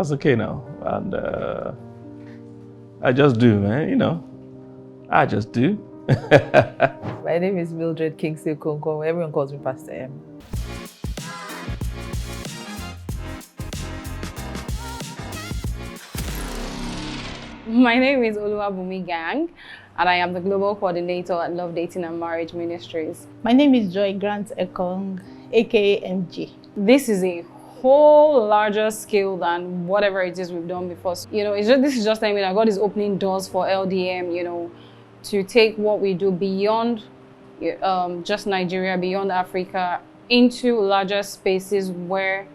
Pastor K now, and I just do, man. You know, I just do. My name is Mildred, Kingsley-okonkwo. Everyone calls me Pastor M. My name is Oluwabumi Gang, and I am the Global Coordinator at Love, Dating and Marriage Ministries. My name is Joy Grant Ekong, aka MG. This is a whole larger scale than whatever it is we've done before. You know, this is just telling me that God is opening doors for LDM, you know, to take what we do beyond just Nigeria, beyond Africa, into larger spaces where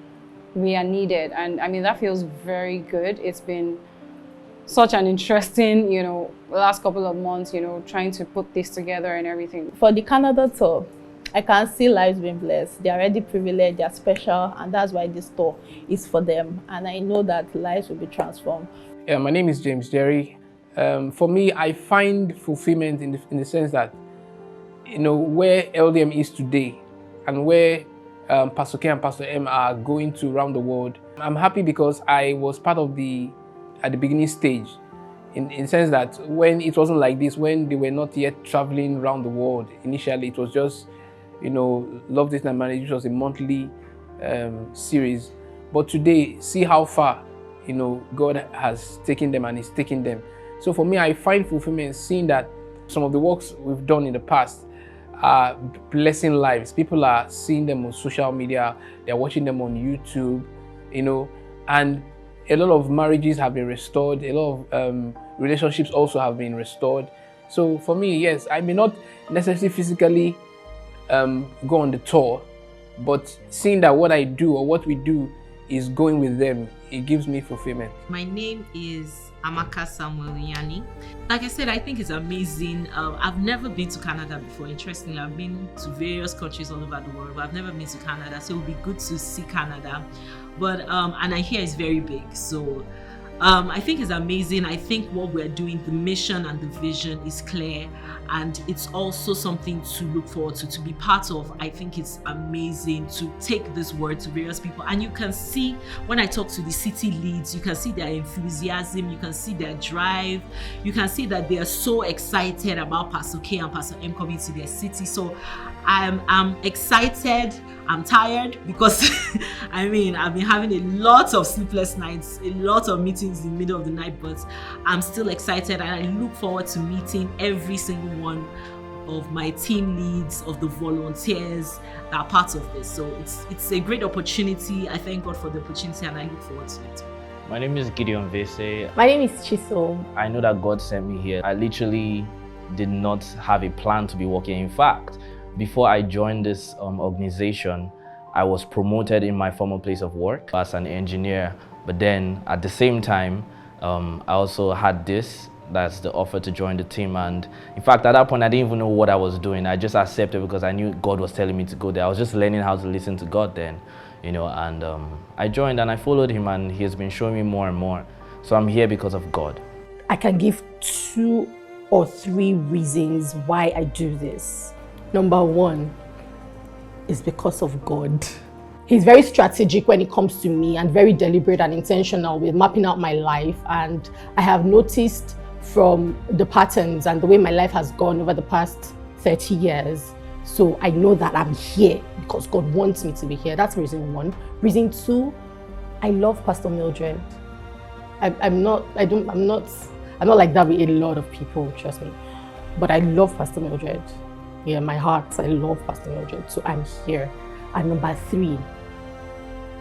we are needed. And I mean, that feels very good. It's been such an interesting, you know, last couple of months, you know, trying to put this together and everything. For the Canada tour, I can see lives being blessed. They're already privileged, they're special, and that's why this tour is for them. And I know that lives will be transformed. Yeah, my name is James Jerry. For me, I find fulfillment in the sense that, you know, where LDM is today and where Pastor K and Pastor M are going to around the world. I'm happy because I was part of at the beginning stage, in the sense that when it wasn't like this, when they were not yet traveling around the world, initially it was just, you know, Love, Dating and Marriage, which was a monthly series. But today, see how far, you know, God has taken them and is taking them. So for me, I find fulfillment seeing that some of the works we've done in the past are blessing lives. People are seeing them on social media, they're watching them on YouTube, you know, and a lot of marriages have been restored, a lot of relationships also have been restored. So for me, yes, I may not necessarily physically go on the tour, but seeing that what I do or what we do is going with them, it gives me fulfillment. My name is Amaka Samueliani. Like I said, I think it's amazing. I've never been to Canada before. Interestingly, I've been to various countries all over the world, but I've never been to Canada, so it would be good to see Canada. But and I hear it's very big, so I think it's amazing. I think what we're doing, the mission and the vision is clear, and it's also something to look forward to be part of. I think it's amazing to take this word to various people, and you can see when I talk to the city leads, you can see their enthusiasm, you can see their drive, you can see that they are so excited about Pastor K and Pastor M coming to their city. So I'm excited. I'm tired because I mean, I've been having a lot of sleepless nights, a lot of meetings in the middle of the night, but I'm still excited, and I look forward to meeting every single one of my team leads, of the volunteers that are part of this. So it's a great opportunity. I thank God for the opportunity, and I look forward to it. My name is Gideon Vese. My name is Chisom. I know that God sent me here. I literally did not have a plan to be working. In fact, before I joined this organization, I was promoted in my former place of work as an engineer. But then at the same time, I also had that's the offer to join the team. And in fact, at that point, I didn't even know what I was doing. I just accepted because I knew God was telling me to go there. I was just learning how to listen to God then, you know, and I joined and I followed him, and he has been showing me more and more. So I'm here because of God. I can give 2 or 3 reasons why I do this. Number 1 is because of God. He's very strategic when it comes to me and very deliberate and intentional with mapping out my life. And I have noticed from the patterns and the way my life has gone over the past 30 years. So I know that I'm here because God wants me to be here. That's reason 1. Reason 2, I love Pastor Mildred. I'm not like that with a lot of people, trust me. But I love Pastor Mildred. Yeah, my heart, I love Pastor Mildred, so I'm here. And number 3,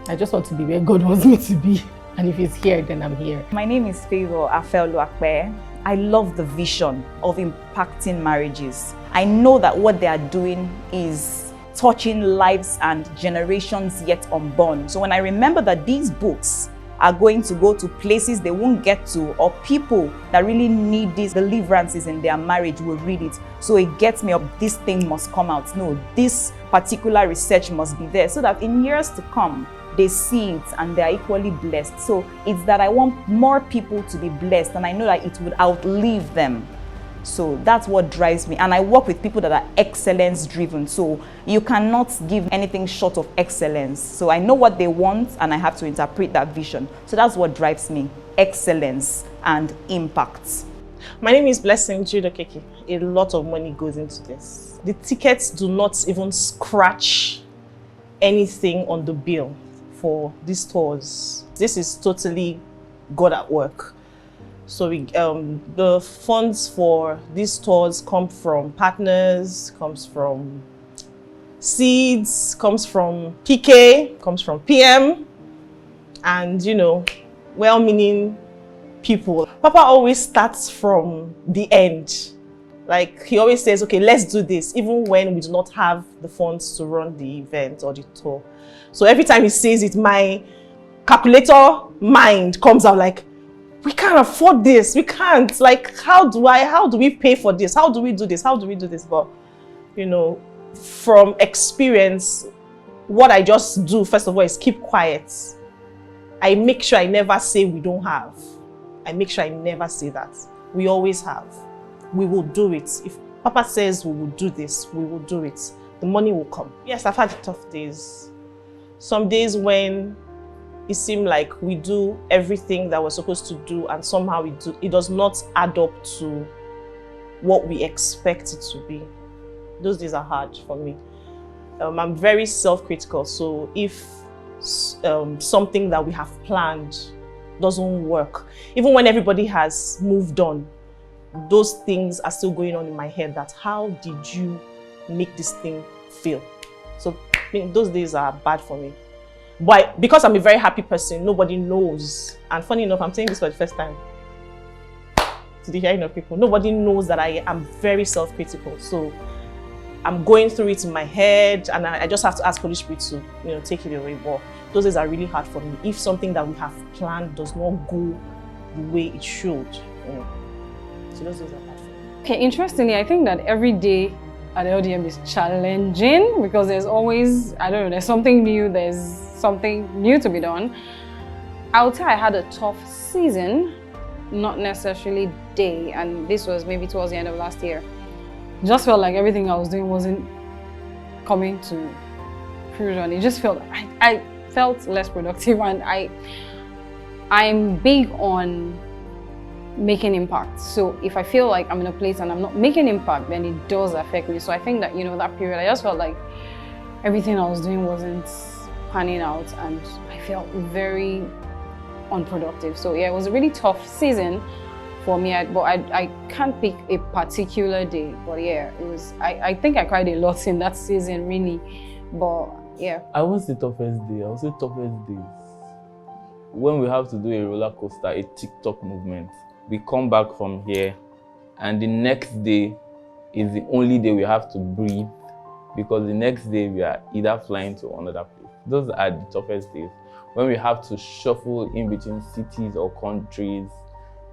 I just want to be where God wants me to be. And if he's here, then I'm here. My name is Favor Afeluakpe. I love the vision of impacting marriages. I know that what they are doing is touching lives and generations yet unborn. So when I remember that these books are going to go to places they won't get to, or people that really need these deliverances in their marriage will read it. So it gets me up, this thing must come out. No, this particular research must be there so that in years to come, they see it and they're equally blessed. So it's that I want more people to be blessed, and I know that it would outlive them. So that's what drives me. And I work with people that are excellence driven. So you cannot give anything short of excellence. So I know what they want and I have to interpret that vision. So that's what drives me, excellence and impact. My name is Blessing Judokeke. A lot of money goes into this. The tickets do not even scratch anything on the bill for these tours. This is totally God at work. So the funds for these tours come from partners, comes from seeds, comes from PK, comes from PM, and well-meaning people. Papa always starts from the end. Like he always says, okay, let's do this, even when we do not have the funds to run the event or the tour. So every time he says it, my calculator mind comes out like, we can't afford this. We can't. Like, how do we pay for this? How do we do this? How do we do this? But, from experience, what I just do, first of all, is keep quiet. I make sure I never say we don't have. I make sure I never say that. We always have. We will do it. If Papa says we will do this, we will do it. The money will come. Yes, I've had tough days. Some days when it seemed like we do everything that we're supposed to do and somehow it does not add up to what we expect it to be. Those days are hard for me. I'm very self-critical, so if something that we have planned doesn't work, even when everybody has moved on, those things are still going on in my head, that how did you make this thing feel? So those days are bad for me. But because I'm a very happy person, nobody knows. And funny enough, I'm saying this for the first time to the hearing of people. Nobody knows that I am very self-critical. So I'm going through it in my head, and I just have to ask Holy Spirit to, take it away. But those days are really hard for me. If something that we have planned does not go the way it should, So those days are hard for me. Okay, interestingly, I think that every day at LDM is challenging because there's always, there's something new, there's something new to be done. I would say I had a tough season, not necessarily day, and this was maybe towards the end of last year. Just felt like everything I was doing wasn't coming to fruition. It just felt, I felt less productive, and I'm big on making impact. So if I feel like I'm in a place and I'm not making impact, then it does affect me. So I think that, that period, I just felt like everything I was doing wasn't panning out, and I felt very unproductive. So yeah, it was a really tough season for me, but I can't pick a particular day. But yeah, it was, I think I cried a lot in that season, really. But yeah. I was the toughest day. I was the toughest days. When we have to do a roller coaster, a TikTok movement, we come back from here, and the next day is the only day we have to breathe, because the next day we are either flying to another place. Those are the toughest days, when we have to shuffle in between cities or countries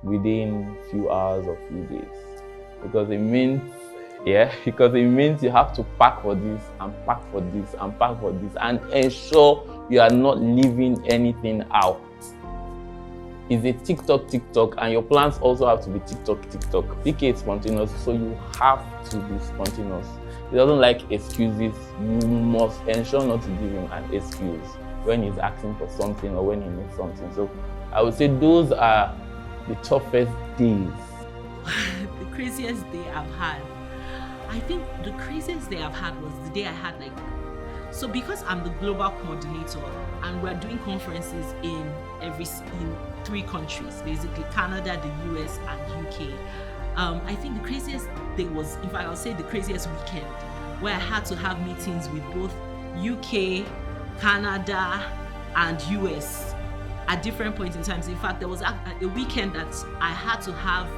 within few hours or few days, because it means you have to pack for this and pack for this and pack for this and ensure you are not leaving anything out. It's a TikTok, and your plans also have to be TikTok. PK is spontaneous, so you have to be spontaneous. He doesn't like excuses. You must ensure not to give him an excuse when he's asking for something or when he needs something. So I would say those are the toughest days. The craziest day I've had. I think the craziest day I've had was the day I had so because I'm the global coordinator and we're doing conferences in 3 countries, basically Canada, the US and UK. I think the craziest day was, in fact, I'll say the craziest weekend, where I had to have meetings with both UK, Canada, and US at different points in time. In fact, there was a weekend that I had to have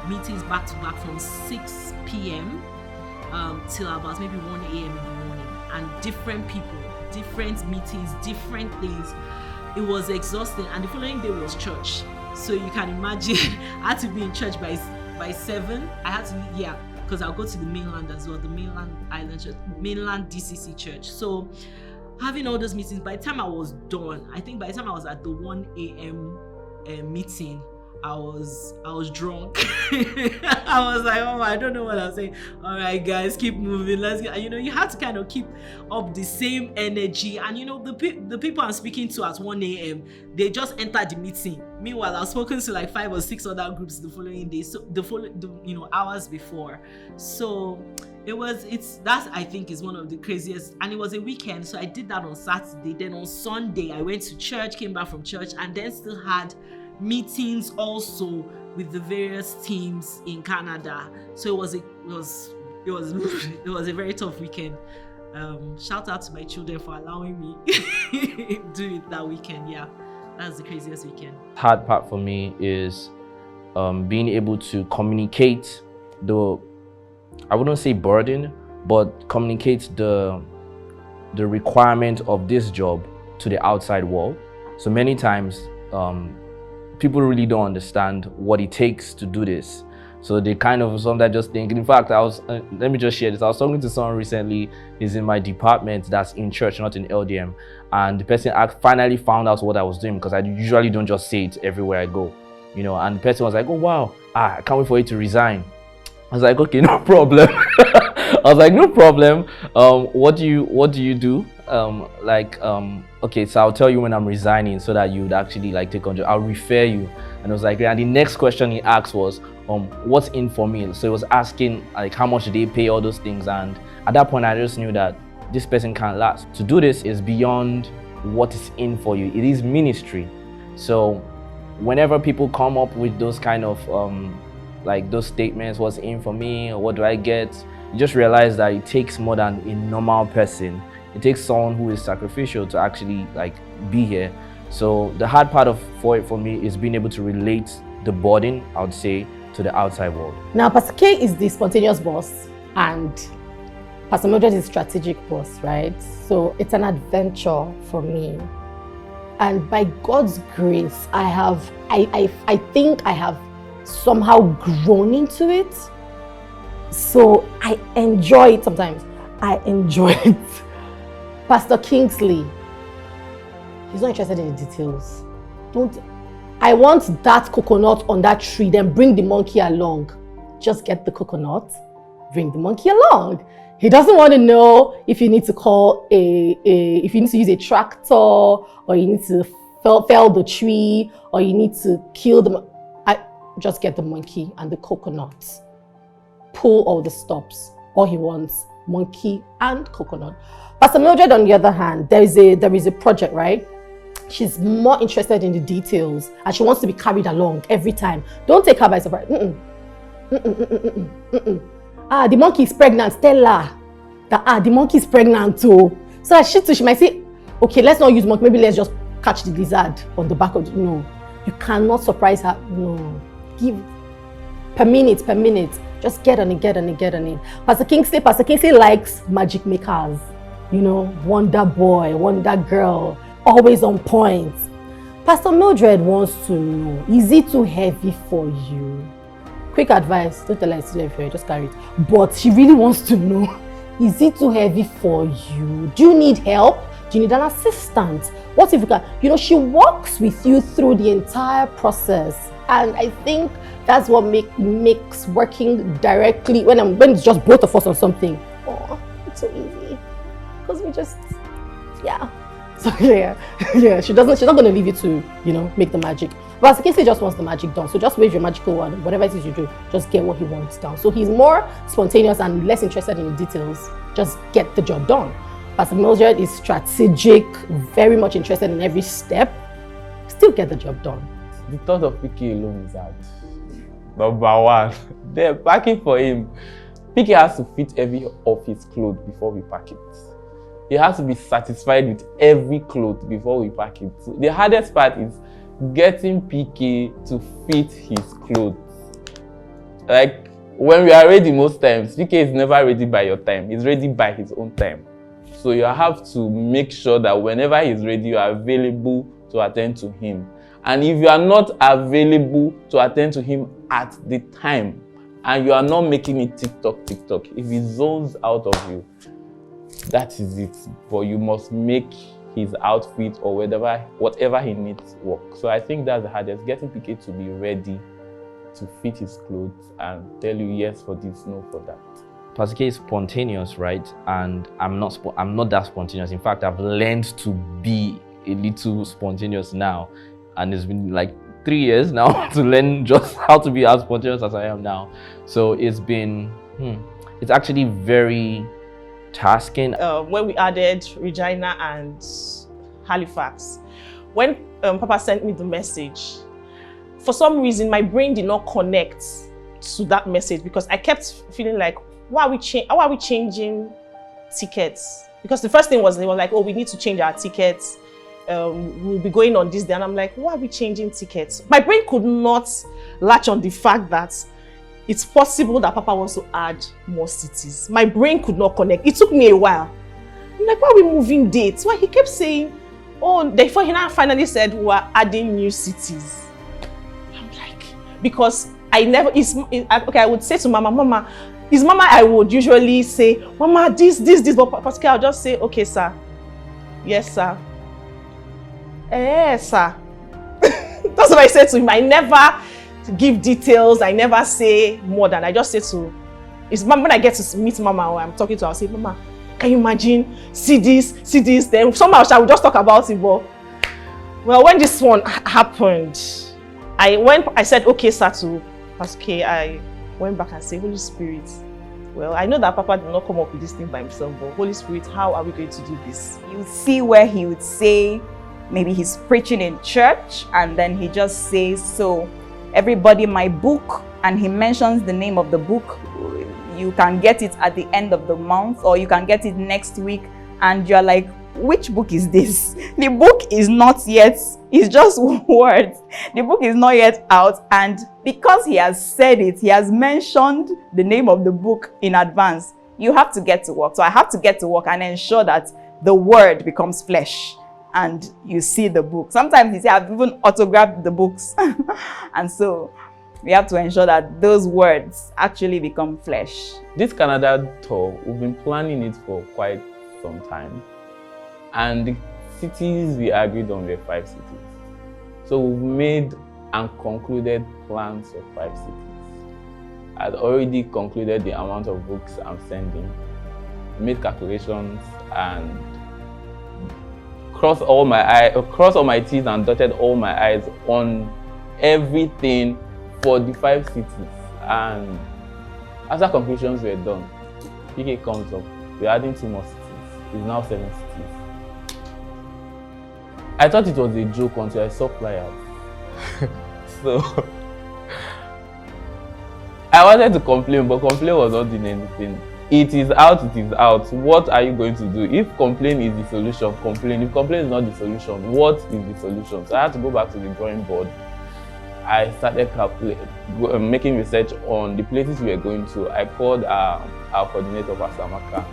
meetings back to back from 6 p.m. Till about maybe 1 a.m. in the morning, and different people, different meetings, different things. It was exhausting, and the following day was church. So you can imagine, I had to be in church by 7. I had to, because I'll go to the mainland as well, the mainland island church, mainland DCC church. So having all those meetings, by the time I was done, I think by the time I was at the 1 a.m. Meeting, I was drunk. I was like, oh, I don't know what I'm saying. All right, guys, keep moving. Let's get. You have to kind of keep up the same energy. And the people I'm speaking to at 1 a.m. they just entered the meeting. Meanwhile, I've spoken to like 5 or 6 other groups the following day. So hours before. So that I think is one of the craziest. And it was a weekend, so I did that on Saturday. Then on Sunday, I went to church, came back from church, and then still had meetings also with the various teams in Canada. So it was a very tough weekend. Shout out to my children for allowing me do it that weekend. Yeah, that's the craziest weekend. Hard part for me is being able to communicate I wouldn't say burden, but communicate the requirement of this job to the outside world. So many times people really don't understand what it takes to do this. So they kind of sometimes just think. In fact, let me just share this. I was talking to someone recently. He's in my department that's in church, not in LDM. And the person finally found out what I was doing, because I usually don't just say it everywhere I go. And the person was like, oh wow, I can't wait for you to resign. I was like, okay, no problem. I was like, no problem. What do you do? Okay, so I'll tell you when I'm resigning so that you would actually take control. I'll refer you. And I was like, and the next question he asked was, what's in for me? So he was asking how much do they pay, all those things. And at that point, I just knew that this person can't last. To do this is beyond what is in for you. It is ministry. So whenever people come up with those kind of those statements, what's in for me, or what do I get, you just realize that it takes more than a normal person. It takes someone who is sacrificial to actually be here. So the hard part for me is being able to relate the burden, I would say, to the outside world. Now, Pastor K is the spontaneous boss and Pastor Mildred is strategic boss, right? So it's an adventure for me. And by God's grace, I think I have somehow grown into it. So I enjoy it sometimes. I enjoy it. Pastor Kingsley, he's not interested in the details. I want that coconut on that tree, then bring the monkey along. Just get the coconut, bring the monkey along. He doesn't want to know if you need to if you need to use a tractor, or you need to fell the tree, or you need to kill them. Just get the monkey and the coconut. Pull all the stops. All he wants, monkey and coconut. Pastor Mildred, on the other hand, there is a project, right? She's more interested in the details and she wants to be carried along every time. Don't take her by surprise. The monkey is pregnant. Tell her that the monkey is pregnant too. So that she might say, okay, let's not use monkey. Maybe let's just catch the lizard on the back of the... No, you cannot surprise her. No, give per minute. Just get on it. Pastor Kingsley likes magic makers. Wonder boy, wonder girl, always on point. Pastor Mildred wants to know, is it too heavy for you? Quick advice, don't tell her it's too heavy for you, just carry it. But she really wants to know, is it too heavy for you? Do you need help? Do you need an assistant? What if you can? She walks with you through the entire process. And I think that's what makes working directly, when it's just both of us on something, it's so easy. Because we just, So she's not going to leave you to, make the magic. But Pastor just wants the magic done. So just wave your magical wand, whatever it is you do, just get what he wants done. So he's more spontaneous and less interested in the details. Just get the job done. Pastor Mildred is strategic, very much interested in every step. Still get the job done. The thought of PK alone is hard. Number one, they're packing for him. PK has to fit every of his clothes before we pack it. He has to be satisfied with every cloth before we pack it. So the hardest part is getting PK to fit his clothes. When we are ready most times, PK is never ready by your time. He's ready by his own time. So you have to make sure that whenever he's ready, you are available to attend to him. And if you are not available to attend to him at the time, and you are not making it TikTok, if he zones out of you, that is it. But you must make his outfit or whatever he needs work. So I think that's the hardest, getting PK to be ready to fit his clothes and tell you yes for this, no for that. Pastor K is spontaneous, right? And I'm not that spontaneous. In fact, I've learned to be a little spontaneous now, and it's been like 3 years now to learn just how to be as spontaneous as I am now. So it's been it's actually very tasking. When we added Regina and Halifax, when Papa sent me the message, for some reason my brain did not connect to that message, because I kept feeling like, why are we changing tickets? Because the first thing was, they were like, oh, we need to change our tickets. We'll be going on this day. And I'm like, why are we changing tickets? My brain could not latch on the fact that it's possible that Papa wants to add more cities. My brain could not connect. It took me a while. I'm like, why are we moving dates? Why? He kept saying, oh, before he now finally said we are adding new cities. I'm like, because I never, okay, I would say to Mama, his Mama, I would usually say, Mama, this, but Pastor, I'll just say, okay, sir. Yes, sir. Sir. That's what I said to him. I never give details. I never say more than, I just say to, when I get to meet Mama or I'm talking to her, I'll say, Mama, can you imagine, see this, then somehow I will just talk about it. But, well, when this one happened, I said, okay, sir, to Pastor K, I went back and said, Holy Spirit, well, I know that Papa did not come up with this thing by himself, but Holy Spirit, how are we going to do this? You see where he would say, maybe he's preaching in church, and then he just says, so everybody, my book, and he mentions the name of the book. You can get it at the end of the month, or you can get it next week, and you're like, which book is this? The book is not yet, it's just words. The book is not yet out, and because he has said it, he has mentioned the name of the book in advance, you have to get to work. So I have to get to work and ensure that the word becomes flesh and you see the book. Sometimes he says, I've even autographed the books. And so we have to ensure that those words actually become flesh. This Canada tour, we've been planning it for quite some time. And the cities we agreed on were 5 cities. So we've made and concluded plans for 5 cities. I'd already concluded the amount of books I'm sending, made calculations, and crossed all my T's and dotted all my I's on everything for the 5 cities. And after conclusions were done, PK comes up, we're adding 2 more cities. It's now 7 cities. I thought it was a joke until I saw flyers. So I wanted to complain, but complain was not doing anything. It is out, it is out. What are you going to do? If complain is the solution, complain. If complain is not the solution, what is the solution? So I had to go back to the drawing board. I started making research on the places we were going to. I called our coordinator, Pastor Amaka.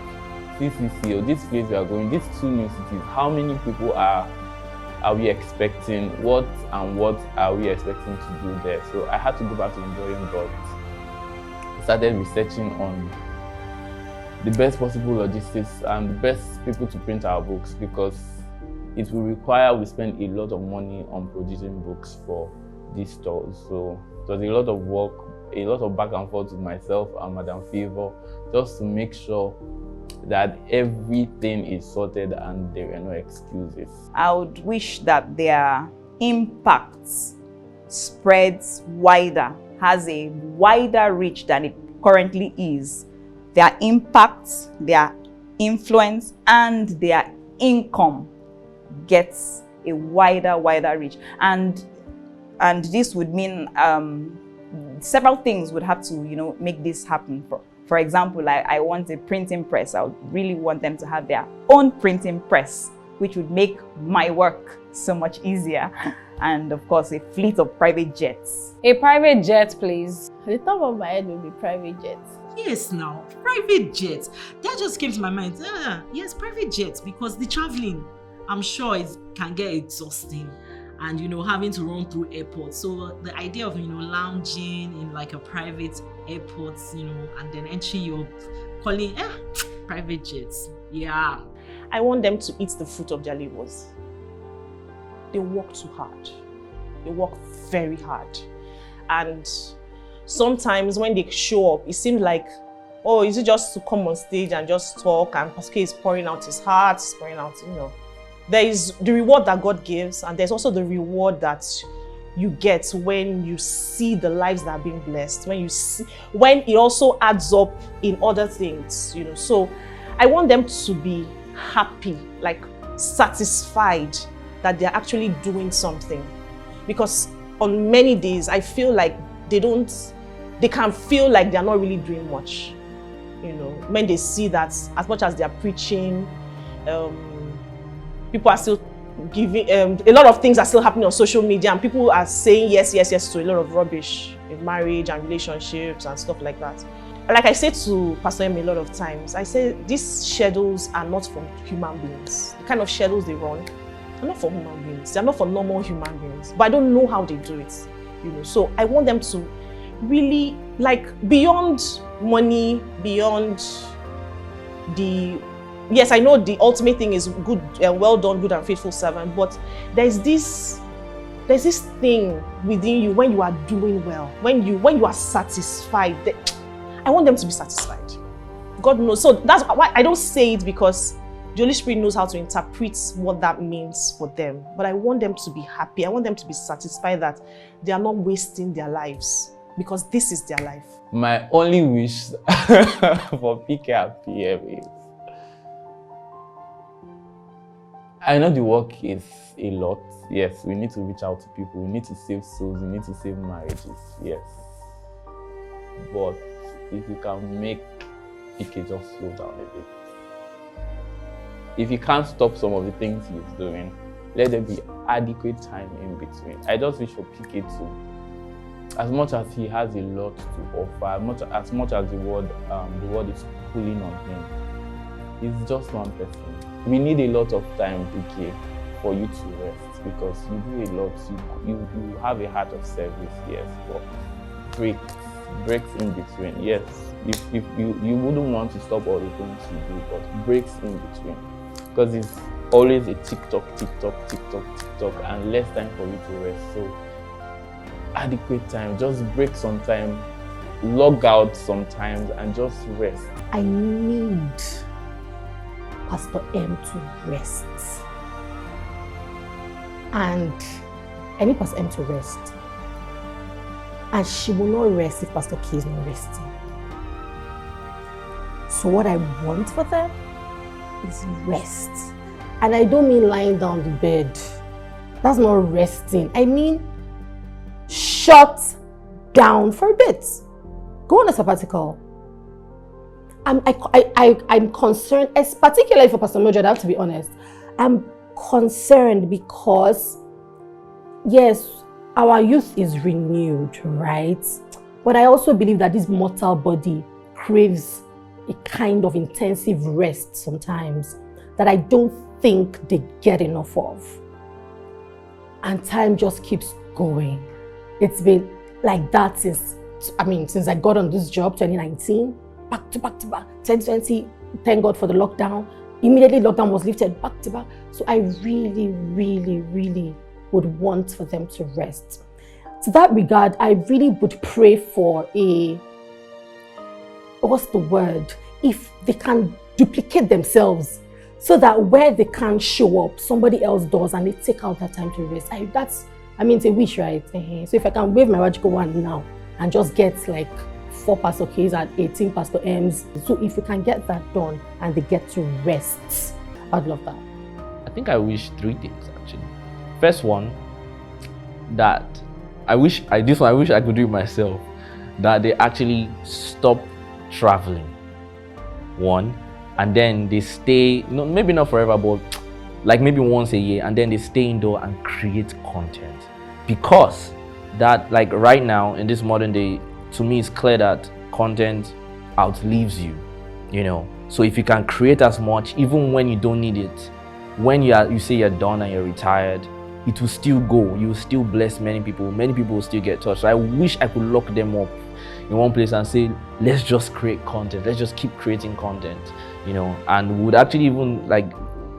CCCO, this place we are going, these 2 new cities, how many people are we expecting? What are we expecting to do there? So I had to go back to the drawing board. Started researching on the best possible logistics and the best people to print our books, because it will require we spend a lot of money on producing books for these stores. So it was a lot of work, a lot of back and forth with myself and Madam Favor, just to make sure that everything is sorted and there are no excuses. I would wish that their impact spreads wider, has a wider reach than it currently is. Their impact, their influence, and their income gets a wider reach. And this would mean several things would have to, make this happen. For example, I want a printing press. I would really want them to have their own printing press, which would make my work so much easier. And of course, a fleet of private jets. A private jet, please. The top of my head will be private jets. Yes, now, private jets. That just came to my mind. Yes, private jets, because the traveling, I'm sure it can get exhausting. And, having to run through airports. So the idea of, lounging in like a private airport, and then entering your calling, private jets. Yeah. I want them to eat the fruit of their labors. They work too hard. They work very hard. And sometimes when they show up, it seems like, oh, is it just to come on stage and just talk, and Pastor K is pouring out his heart, he's pouring out, There is the reward that God gives, and there's also the reward that you get when you see the lives that are being blessed, when it also adds up in other things, So I want them to be happy, like satisfied that they're actually doing something. Because on many days, I feel like they can feel like they're not really doing much. When they see that as much as they're preaching, people are still giving, a lot of things are still happening on social media, and people are saying yes to a lot of rubbish in marriage and relationships and stuff like that. Like I say to Pastor M a lot of times, I say these schedules are not for human beings. The kind of schedules they run are not for human beings. They're not for normal human beings. But I don't know how they do it. So I want them to really, beyond money, beyond yes, I know the ultimate thing is good, well done, good and faithful servant, but there's this thing within you when you are doing well, when you are satisfied. I want them to be satisfied. God knows. So that's why I don't say it, because the Holy Spirit knows how to interpret what that means for them. But I want them to be happy. I want them to be satisfied that they are not wasting their lives, because this is their life. My only wish for PK and PM is, I know the work is a lot. Yes, we need to reach out to people. We need to save souls. We need to save marriages. Yes. But if you can make PK just slow down a bit. If you can't stop some of the things he's doing, let there be adequate time in between. I just wish for PK to, as much as he has a lot to offer, as much as the world is pulling on him, he's just one person. We need a lot of time, PK, for you to rest, because you do a lot. You have a heart of service, yes, but breaks in between. Yes, if you wouldn't want to stop all the things you do, but breaks in between, because it's always a TikTok, and less time for you to rest. So adequate time, just break some time, log out sometimes, and just rest. I need Pastor M to rest. And I need Pastor M to rest. And she will not rest if Pastor K is not resting. So what I want for them is rest. And I don't mean lying down the bed. That's not resting. I mean shut down for a bit. Go on a sabbatical. I'm concerned, particularly for Pastor Mildred, I have to be honest. I'm concerned because, yes, our youth is renewed, right? But I also believe that this mortal body craves a kind of intensive rest sometimes that I don't think they get enough of. And time just keeps going. It's been like that since I got on this job, 2019. Back to back to back. 2020, thank God for the lockdown. Immediately lockdown was lifted, back to back. So I really, really, really would want for them to rest. To that regard, I really would pray for if they can duplicate themselves, so that where they can't show up, somebody else does, and they take out that time to rest. It's a wish, right? So if I can wave my magical wand now and just get like 4 Pastor K's and 18 Pastor M's. So if we can get that done and they get to rest, I'd love that. I think I wish 3 things actually. First one, that I wish I could do it myself, that they actually stop traveling. 1, and then they stay, maybe not forever, but like maybe once a year, and then they stay indoor and create content. Because that, like right now in this modern day, to me it's clear that content outlives you, So if you can create as much, even when you don't need it, when you say you're done and you're retired, it will still go. You will still bless many people. Many people will still get touched. So I wish I could lock them up in one place and say, let's just create content. Let's just keep creating content, And would actually even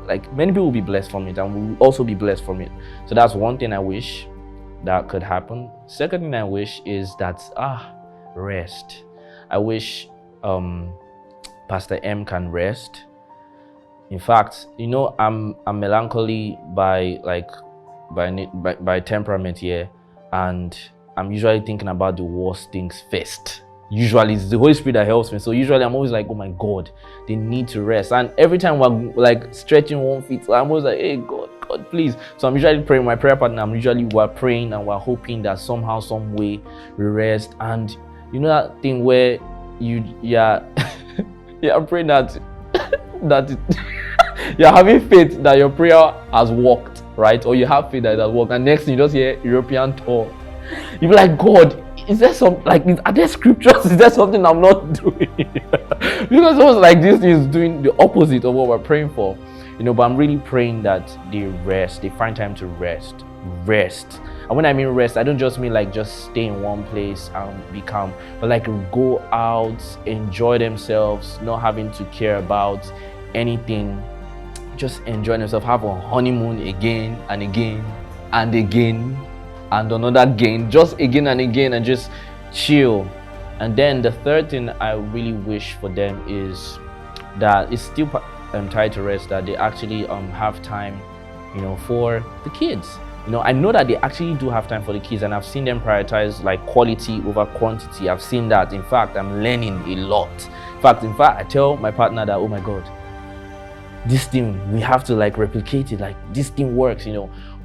like many people will be blessed from it, and we will also be blessed from it. So that's one thing I wish that could happen. Second thing I wish is that rest. I wish Pastor M can rest. In fact, I'm melancholy by temperament here, and I'm usually thinking about the worst things first. Usually it's the Holy Spirit that helps me. So usually I'm always like, oh my God, they need to rest. And every time we're like stretching one foot, I'm always like, hey God, please. So I'm usually praying, my prayer partner, we're praying and we're hoping that somehow, some way we rest. And you know that thing where you're praying that you're having faith that your prayer has worked, right? Or you have faith that it has worked, and next thing you just hear European tour. You're like, God, is there are there scriptures? Is there something I'm not doing? Because it was like this is doing the opposite of what we're praying for. But I'm really praying that they rest, they find time to rest. And when I mean rest, I don't just mean like just stay in one place and be calm, but like go out, enjoy themselves, not having to care about anything, just enjoy themselves, have a honeymoon again and again and again and another again, just again and again, and just chill. And then the third thing I really wish for them is that it's still tied to rest, that they actually have time, for the kids. I know that they actually do have time for the kids, and I've seen them prioritize like quality over quantity. I've seen that. In fact, I'm learning a lot. In fact, I tell my partner that, oh my God, this thing, we have to like replicate it, like this thing works,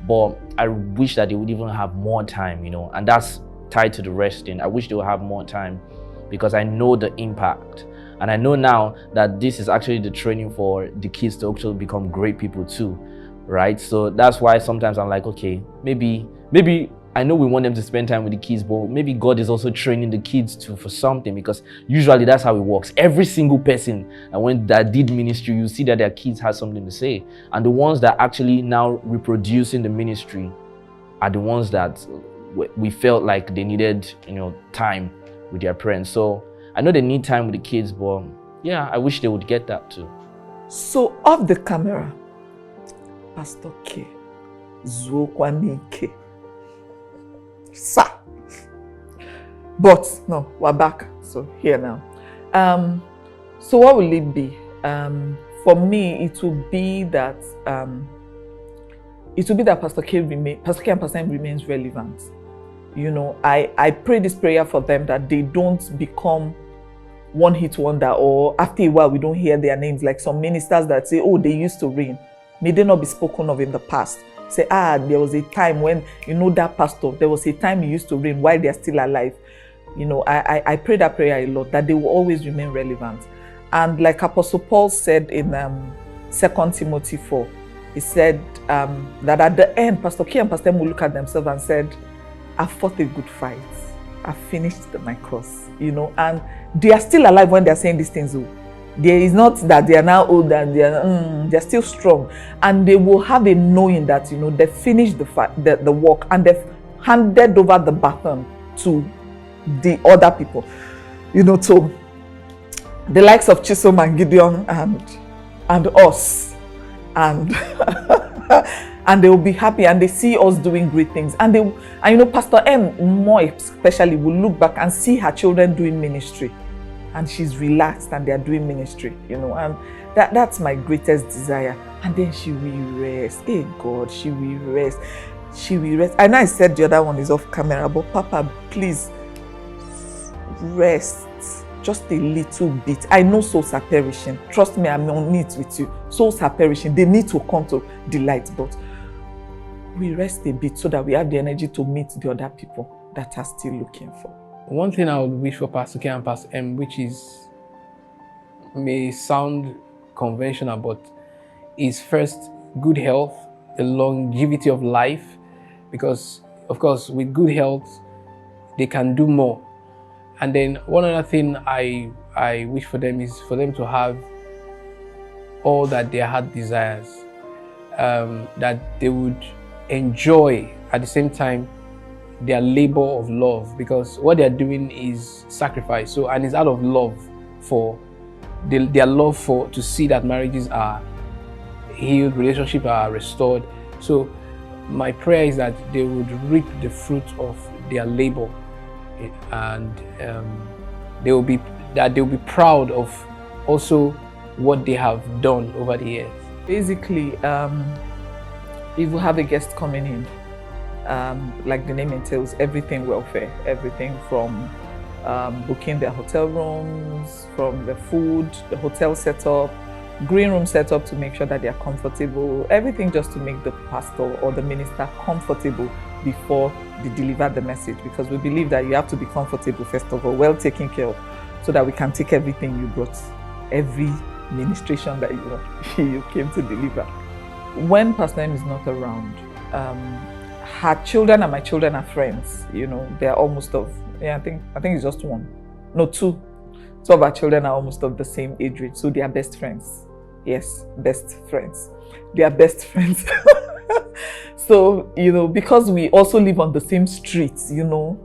but I wish that they would even have more time, and that's tied to the resting. I wish they would have more time, because I know the impact, and I know now that this is actually the training for the kids to actually become great people too, right? So that's why sometimes I'm like, okay, maybe I know we want them to spend time with the kids, but maybe God is also training the kids too for something, because usually that's how it works. Every single person that did ministry, you see that their kids have something to say. And the ones that actually now reproducing the ministry are the ones that we felt like they needed, time with their parents. So I know they need time with the kids, but yeah, I wish they would get that too. So off the camera, Pastor K, Zuokwanike. Sir. But no, we're back. So here now. So what will it be? For me, it will be that Pastor K and Pastor M remains relevant. I pray this prayer for them, that they don't become one hit wonder, or after a while we don't hear their names, like some ministers that say, oh, they used to reign. May they not be spoken of in the past. Say, there was a time when, that pastor, there was a time he used to reign while they're still alive. I pray that prayer a lot, that they will always remain relevant. And like Apostle Paul said in 2 Timothy 4, he said that at the end, Pastor K and Pastor M will look at themselves and said, I've fought a good fight. I've finished my course, and they are still alive when they're saying these things. There is not that they are now old and they're still strong, and they will have a knowing that they finished the work, and they've handed over the baton to the other people, to the likes of Chisom and Gideon and us, and and they will be happy, and they see us doing great things, and Pastor M more especially will look back and see her children doing ministry. And she's relaxed and they're doing ministry, and that's my greatest desire. And then she will rest. Hey God, she will rest. She will rest. I know I said the other one is off camera, but Papa, please rest just a little bit. I know souls are perishing. Trust me, I'm on it with you. Souls are perishing. They need to come to the light, but we rest a bit so that we have the energy to meet the other people that are still looking for. One thing I would wish for Pastor K and Pastor M, which may sound conventional, but is first good health, the longevity of life, because of course with good health they can do more. And then one other thing I wish for them is for them to have all that their heart desires, that they would enjoy at the same time their labor of love, because what they're doing is sacrifice. So, and it's out of love for their love to see that marriages are healed, relationships are restored. So my prayer is that they would reap the fruit of their labor, and they will be proud of also what they have done over the years. Basically, if we have a guest coming in, like the name entails, everything welfare, everything from booking their hotel rooms, from the food, the hotel setup, green room setup to make sure that they are comfortable, everything just to make the pastor or the minister comfortable before they deliver the message, because we believe that you have to be comfortable first of all, well taken care of, so that we can take everything you brought, every ministration that you came to deliver. When Pastor M is not around, her children and my children are friends. They're almost of, I think it's just one, no, two. Two of our children are almost of the same age range, so they are best friends. Yes, best friends. They are best friends. So, because we also live on the same streets, no,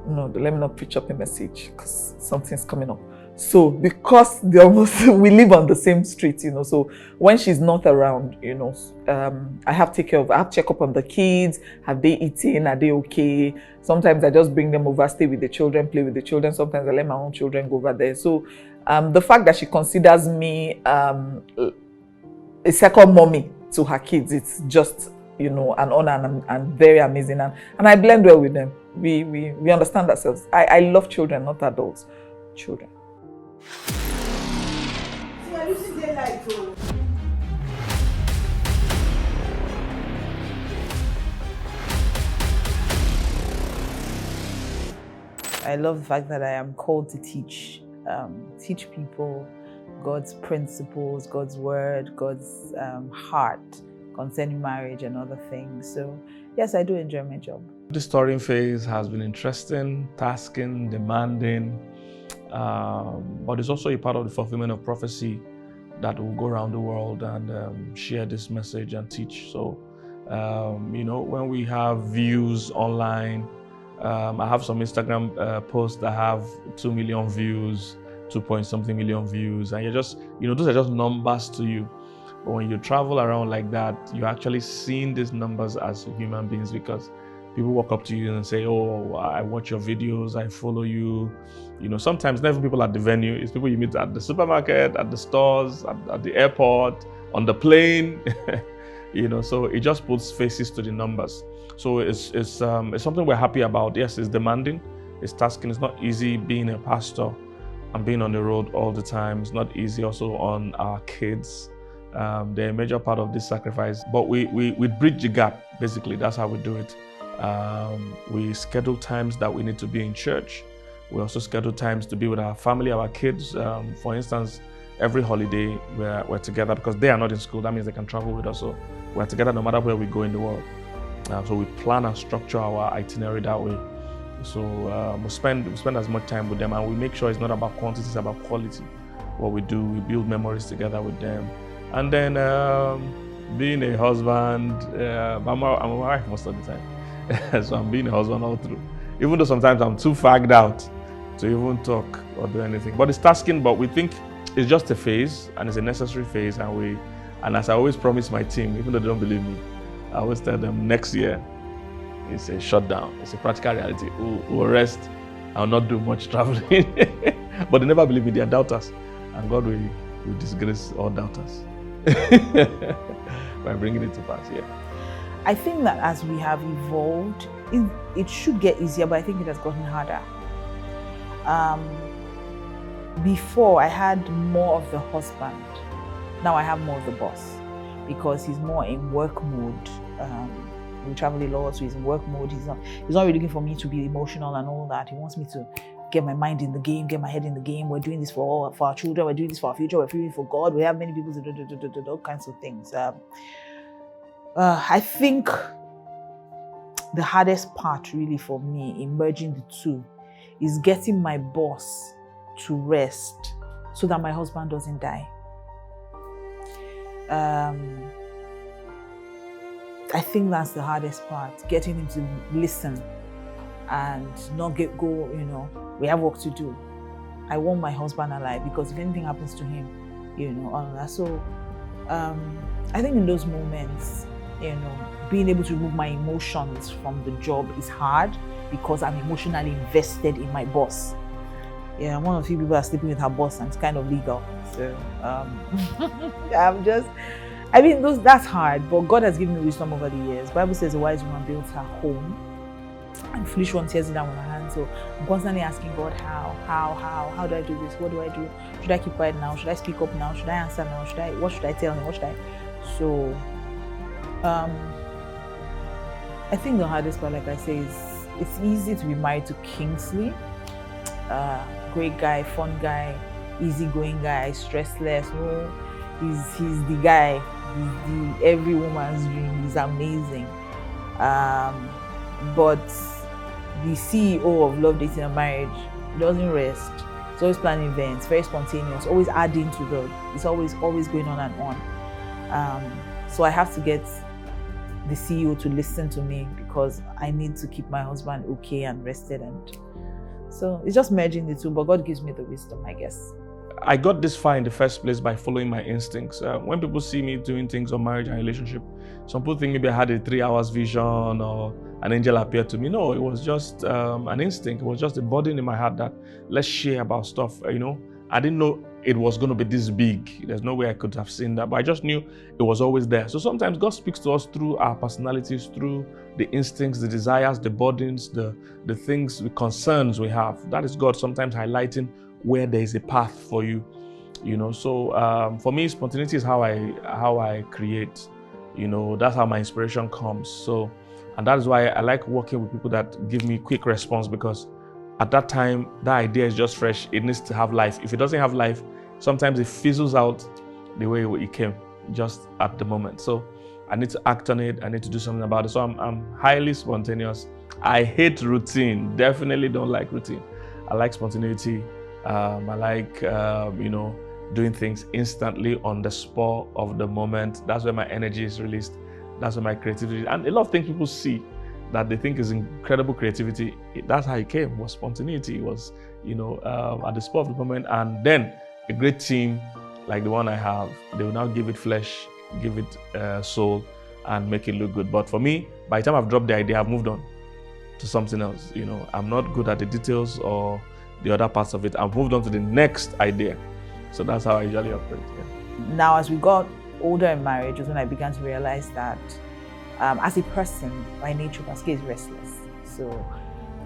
let me not preach up a message because something's coming up. So, because we live on the same street, so when she's not around, I have to check up on the kids. Have they eaten? Are they okay? Sometimes I just bring them over, stay with the children, play with the children. Sometimes I let my own children go over there. So, the fact that she considers me a second mommy to her kids, it's just, an honor and very amazing. And I blend well with them. We understand ourselves. I love children, not adults. Children. I love the fact that I am called to teach people God's principles, God's word, God's heart concerning marriage and other things. So yes, I do enjoy my job. The storing phase has been interesting, tasking, demanding, but it's also a part of the fulfillment of prophecy that will go around the world and share this message and teach. So, when we have views online, I have some Instagram posts that have 2 million views, 2-point-something million views, and you're just, those are just numbers to you. But when you travel around like that, you're actually seeing these numbers as human beings, because people walk up to you and say, oh, I watch your videos, I follow you. Sometimes not even people at the venue, it's people you meet at the supermarket, at the stores, at the airport, on the plane. So it just puts faces to the numbers. So it's something we're happy about. Yes, it's demanding, it's tasking, it's not easy being a pastor and being on the road all the time. It's not easy also on our kids. They're a major part of this sacrifice, but we bridge the gap. Basically, that's how we do it. We schedule times that we need to be in church. We also schedule times to be with our family, our kids. For instance, every holiday we're together because they are not in school. That means they can travel with us. So we're together no matter where we go in the world. So we plan and structure our itinerary that way. So we spend as much time with them, and we make sure it's not about quantity, it's about quality. What we do, we build memories together with them. And then being a husband, I'm a wife most of the time. So I'm being a husband all through. Even though sometimes I'm too fagged out to even talk or do anything. But it's tasking, but we think it's just a phase, and it's a necessary phase. And as I always promise my team, even though they don't believe me, I always tell them next year it's a shutdown. It's a practical reality. We'll rest. I'll not do much traveling. But they never believe me. They are doubters. And God will disgrace all doubters by bringing it to pass. Yeah. I think that as we have evolved, it should get easier, but I think it has gotten harder. Before, I had more of the husband. Now I have more of the boss, because he's more in work mode. We travel a lot, so he's in work mode. He's not really looking for me to be emotional and all that. He wants me to get my mind in the game, get my head in the game. We're doing this for our children. We're doing this for our future. We're doing it for God. We have many people to do all kinds of things. I think the hardest part really for me in merging the two is getting my boss to rest so that my husband doesn't die. I think that's the hardest part, getting him to listen and not go, we have work to do. I want my husband alive, because if anything happens to him, all of that. So I think in those moments, being able to remove my emotions from the job is hard because I'm emotionally invested in my boss. Yeah, I'm one of the few people that are sleeping with her boss, and it's kind of legal. So that's hard, but God has given me wisdom over the years. The Bible says a wise woman builds her home and foolish one tears it down with her hands. So I'm constantly asking God, how do I do this? What do I do? Should I keep quiet now? Should I speak up now? Should I answer now? What should I tell him? So I think the hardest part, like I say, is it's easy to be married to Kingsley. Great guy, fun guy, easygoing guy, stressless. He's the guy. He's the every woman's dream. He's amazing. But the CEO of Love, Dating and Marriage doesn't rest. He's always planning events, very spontaneous, always adding to it's always going on and on. So I have to get the CEO to listen to me because I need to keep my husband okay and rested, and so it's just merging the two, but God gives me the wisdom, I guess. I got this far in the first place by following my instincts. When people see me doing things on marriage and relationship, some people think maybe I had a 3 hours vision or an angel appeared to me. No, it was just an instinct. It was just a burden in my heart that let's share about stuff. I didn't know it was going to be this big. There's no way I could have seen that, but I just knew it was always there. So sometimes God speaks to us through our personalities, through the instincts, the desires, the burdens, the things, the concerns we have. That is God sometimes highlighting where there is a path for you, So for me, spontaneity is how I create. That's how my inspiration comes. So, and that is why I like working with people that give me quick response, because at that time, that idea is just fresh. It needs to have life. If it doesn't have life, sometimes it fizzles out the way it came, just at the moment. So I need to act on it. I need to do something about it. So I'm highly spontaneous. I hate routine. Definitely don't like routine. I like spontaneity. I like, doing things instantly on the spur of the moment. That's where my energy is released. That's where my creativity, and a lot of things people see that they think is incredible creativity. That's how it came, was spontaneity. It was, at the spur of the moment. And then a great team like the one I have, they will now give it flesh, give it soul, and make it look good. But for me, by the time I've dropped the idea, I've moved on to something else. I'm not good at the details or the other parts of it. I've moved on to the next idea. So that's how I usually operate. Yeah. Now, as we got older in marriage, was when I began to realize that as a person, by nature, Pascal is restless. So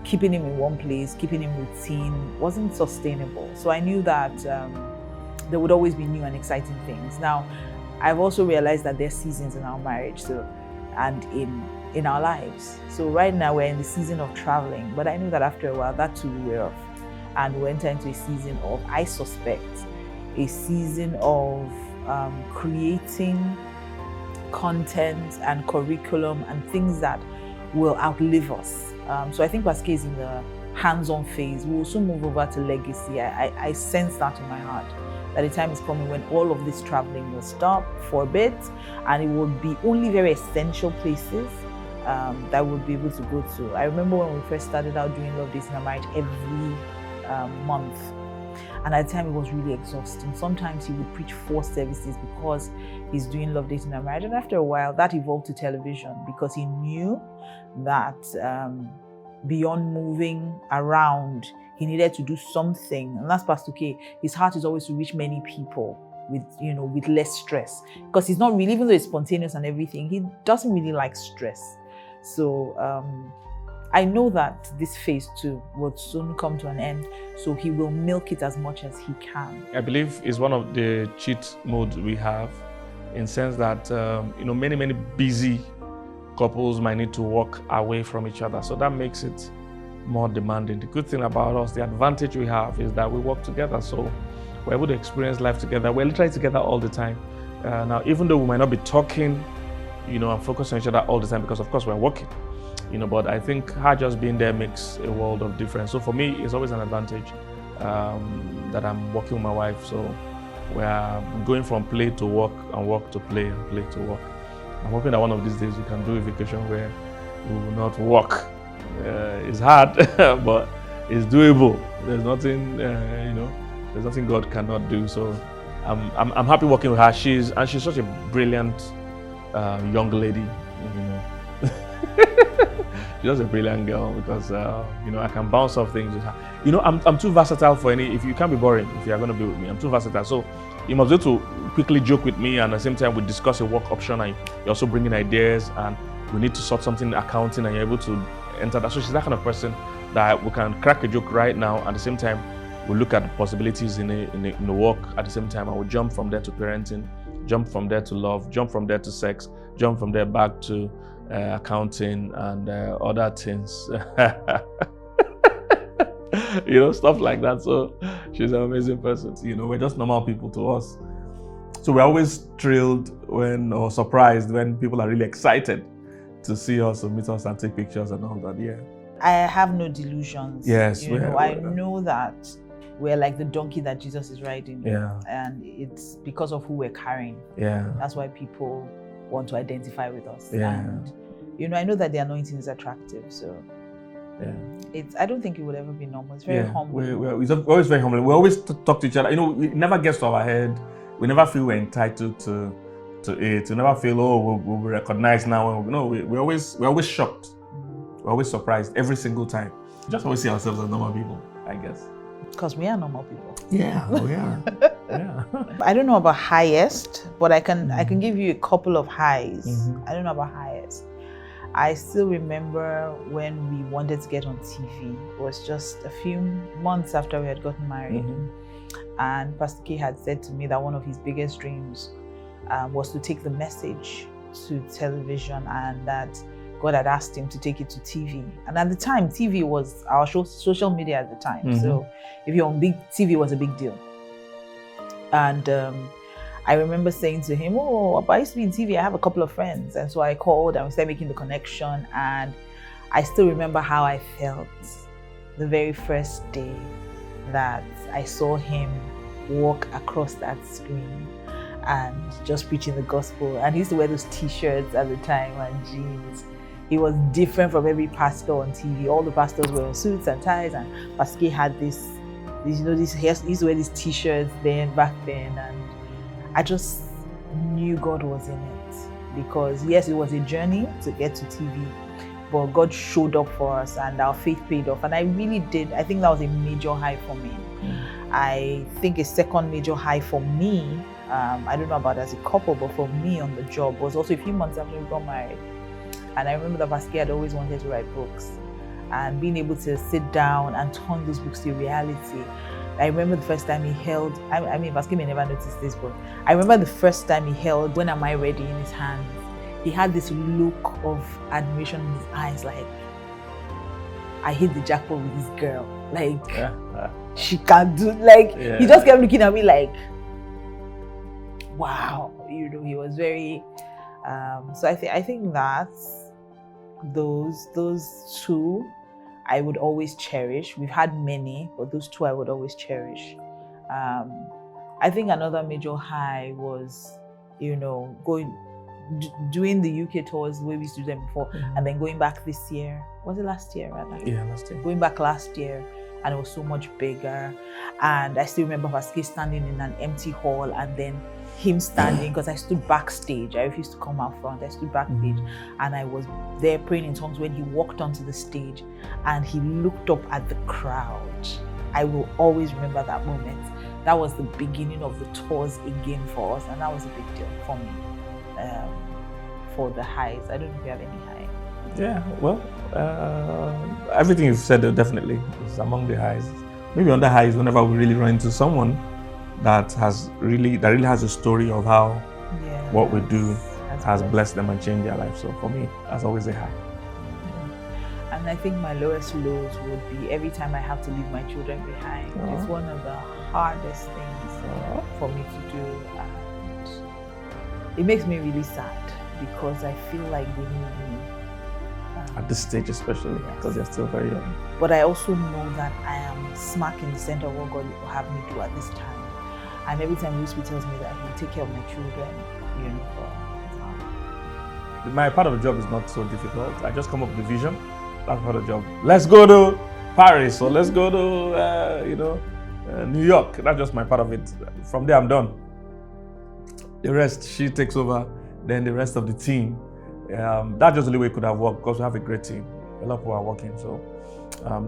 keeping him in one place, keeping him routine wasn't sustainable. So I knew that there would always be new and exciting things. Now, I've also realized that there's seasons in our marriage, and in our lives. So right now we're in the season of traveling, but I knew that after a while that too will wear off, and we enter into a season of, I suspect, a season of creating content and curriculum and things that will outlive us. So I think Pascal is in the hands-on phase. We will soon move over to legacy. I sense that in my heart, that the time is coming when all of this traveling will stop for a bit, and it will be only very essential places that we'll be able to go to. I remember when we first started out doing Love, Dating and Marriage every month, and at the time it was really exhausting. Sometimes he would preach 4 services because he's doing Love, Dating and Marriage, and after a while that evolved to television, because he knew that beyond moving around, he needed to do something. And that's Pastor K. His heart is always to reach many people with less stress, because he's not really, even though he's spontaneous and everything, he doesn't really like stress. So I know that this phase 2 will soon come to an end, so he will milk it as much as he can. I believe it's one of the cheat modes we have, in sense that many busy couples might need to walk away from each other, so that makes it more demanding. The good thing about us, the advantage we have, is that we work together, so we're able to experience life together. We're literally together all the time. Now, even though we might not be talking, and focused on each other all the time, because of course we're working, but I think her just being there makes a world of difference. So for me, it's always an advantage that I'm working with my wife. So we're going from play to work and work to play and play to work. I'm hoping that one of these days we can do a vacation where we will not work. It's hard, but it's doable. There's nothing, there's nothing God cannot do. So I'm happy working with her. She's such a brilliant young lady, you know. She's just a brilliant girl because you know, I can bounce off things with her. You know, I'm too versatile for any. If you can't be boring, if you are going to be with me, I'm too versatile. So you must be able to quickly joke with me, and at the same time we discuss a work option, and you're also bringing ideas, and we need to sort something in accounting, and you're able to enter that. So she's that kind of person that we can crack a joke right now. At the same time, we look at possibilities in the work. At the same time, I will jump from there to parenting, jump from there to love, jump from there to sex, jump from there back to accounting and other things. You know, stuff like that. So she's an amazing person. You know, we're just normal people to us. So we're always thrilled or surprised when people are really excited to see us or meet us and take pictures and all that. Yeah. I have no delusions. Yes. You know, I know that we're like the donkey that Jesus is riding. Yeah. And it's because of who we're carrying. Yeah. That's why people want to identify with us. Yeah. And, you know, I know that the anointing is attractive. So yeah. I don't think it would ever be normal. It's very humble. It's always very humble. We always talk to each other. You know, it never gets to our head. We never feel we're entitled to it. We never feel, oh, we'll be recognized now. No, we're always shocked. We're always surprised every single time. We just always see ourselves as normal people, I guess. Because we are normal people. Yeah, we are. Yeah. I don't know about highest, but I can give you a couple of highs. Mm-hmm. I don't know about highest. I still remember when we wanted to get on TV. It was just a few months after we had gotten married. Mm-hmm. And Pastor K had said to me that one of his biggest dreams was to take the message to television, and that God had asked him to take it to TV. And at the time, TV was our social media at the time. Mm-hmm. So if you're on big TV, was a big deal. And I remember saying to him, oh, I used to be in TV, I have a couple of friends. And so I called and we started making the connection. And I still remember how I felt the very first day that I saw him walk across that screen and just preaching the gospel. And he used to wear those t-shirts at the time and jeans. He was different from every pastor on TV. All the pastors were in suits and ties, and Pastor K had this, you know, he used to wear these t-shirts back then, and I just knew God was in it. Because yes, it was a journey to get to TV, but God showed up for us and our faith paid off. And I really did. I think that was a major high for me. I think a second major high for me, I don't know about as a couple, but for me on the job was also a few months after we got married. And I remember that Pastor K had always wanted to write books, and being able to sit down and turn those books to reality. I remember the first time he held, I mean, Pastor K may never notice this, but I remember the first time he held When Am I Ready in his hands. He had this look of admiration in his eyes, like, I hit the jackpot with this girl. Like, she can do, like, he just kept looking at me like, wow. You know, he was very, so I think that those two I would always cherish. We've had many, but those two I would always cherish. I think another major high was, you know, doing the UK tours the way we used to do them before, and then going back this year. Was it last year rather? Yeah, last year. Going back last year, and it was so much bigger. And I still remember Pastor K standing in an empty hall, and then him standing, because I stood backstage. I refused to come out front. I stood backstage, and I was there praying in tongues when he walked onto the stage and he looked up at the crowd. I will always remember that moment. That was the beginning of the tours again for us, and that was a big deal for me. For the highs, I don't know if you have any high. Yeah, well, everything you've said definitely is among the highs. Maybe on the highs, whenever we really run into someone that really has a story of how what we do has blessed them and changed their life. So for me, that's always a high. And I think my lowest lows would be every time I have to leave my children behind. It's one of the hardest things for me to do, and it makes me really sad because I feel like they need me. At this stage especially, because they're still very young. But I also know that I am smack in the center of what God will have me do at this time. And every time Lucy tells me that he'll take care of my children, you know. My part of the job is not so difficult. I just come up with the vision. That's part of the job. Let's go to Paris, or let's go to New York. That's just my part of it. From there, I'm done. the rest, she takes over, then the rest of the team. That's just the only way it could have worked because we have a great team. A lot of people are working, so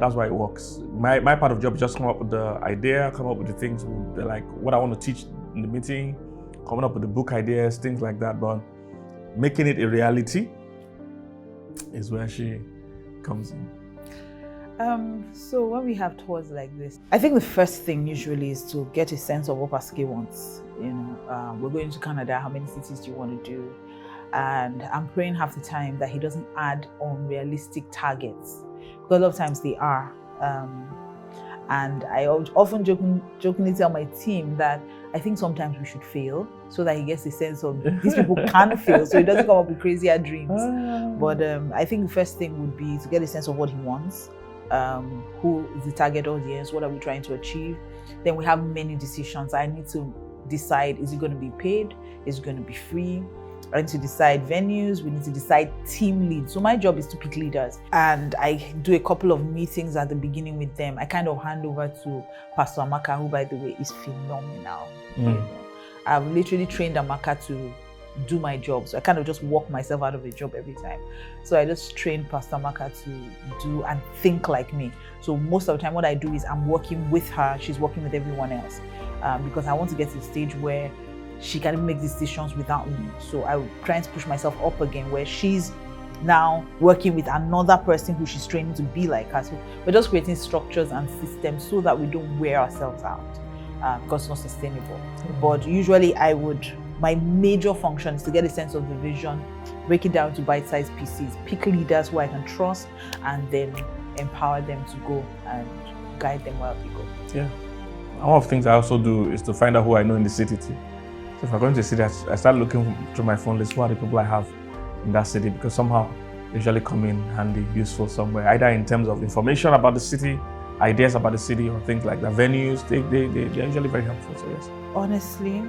that's why it works. My part of the job is just come up with the idea, come up with the things, like what I want to teach in the meeting, coming up with the book ideas, things like that, but making it a reality is where she comes in. So when we have tours like this, I think the first thing usually is to get a sense of what Pastor K wants. You know, we're going to Canada, how many cities do you want to do? And I'm praying half the time that he doesn't add unrealistic targets, because a lot of times they are. And I often jokingly tell my team that I think sometimes we should fail so that he gets a sense of these people can fail, so he doesn't come up with crazier dreams. But I think the first thing would be to get a sense of what he wants, who is the target audience, what are we trying to achieve. Then we have many decisions. I need to decide, is it going to be paid? Is it going to be free? I need to decide venues, we need to decide team leads. So my job is to pick leaders, and I do a couple of meetings at the beginning with them. I kind of hand over to Pastor Amaka, who by the way is phenomenal. You know, I've literally trained Amaka to do my job. So I kind of just walk myself out of a job every time. So I just train Pastor Amaka to do and think like me. So most of the time what I do is I'm working with her, she's working with everyone else. Because I want to get to the stage where she can make decisions without me. So I would try to push myself up again, where she's now working with another person who she's training to be like her. So we're just creating structures and systems so that we don't wear ourselves out, because it's not sustainable. But usually my major function is to get a sense of the vision, break it down to bite-sized pieces, pick leaders who I can trust, and then empower them to go and guide them where they go. Yeah. One of the things I also do is to find out who I know in the city too. So if I go into the city, I start looking through my phone list, who are the people I have in that city, because somehow they usually come in handy, useful somewhere, either in terms of information about the city, ideas about the city, or things like that. Venues, they're usually very helpful, so yes. Honestly,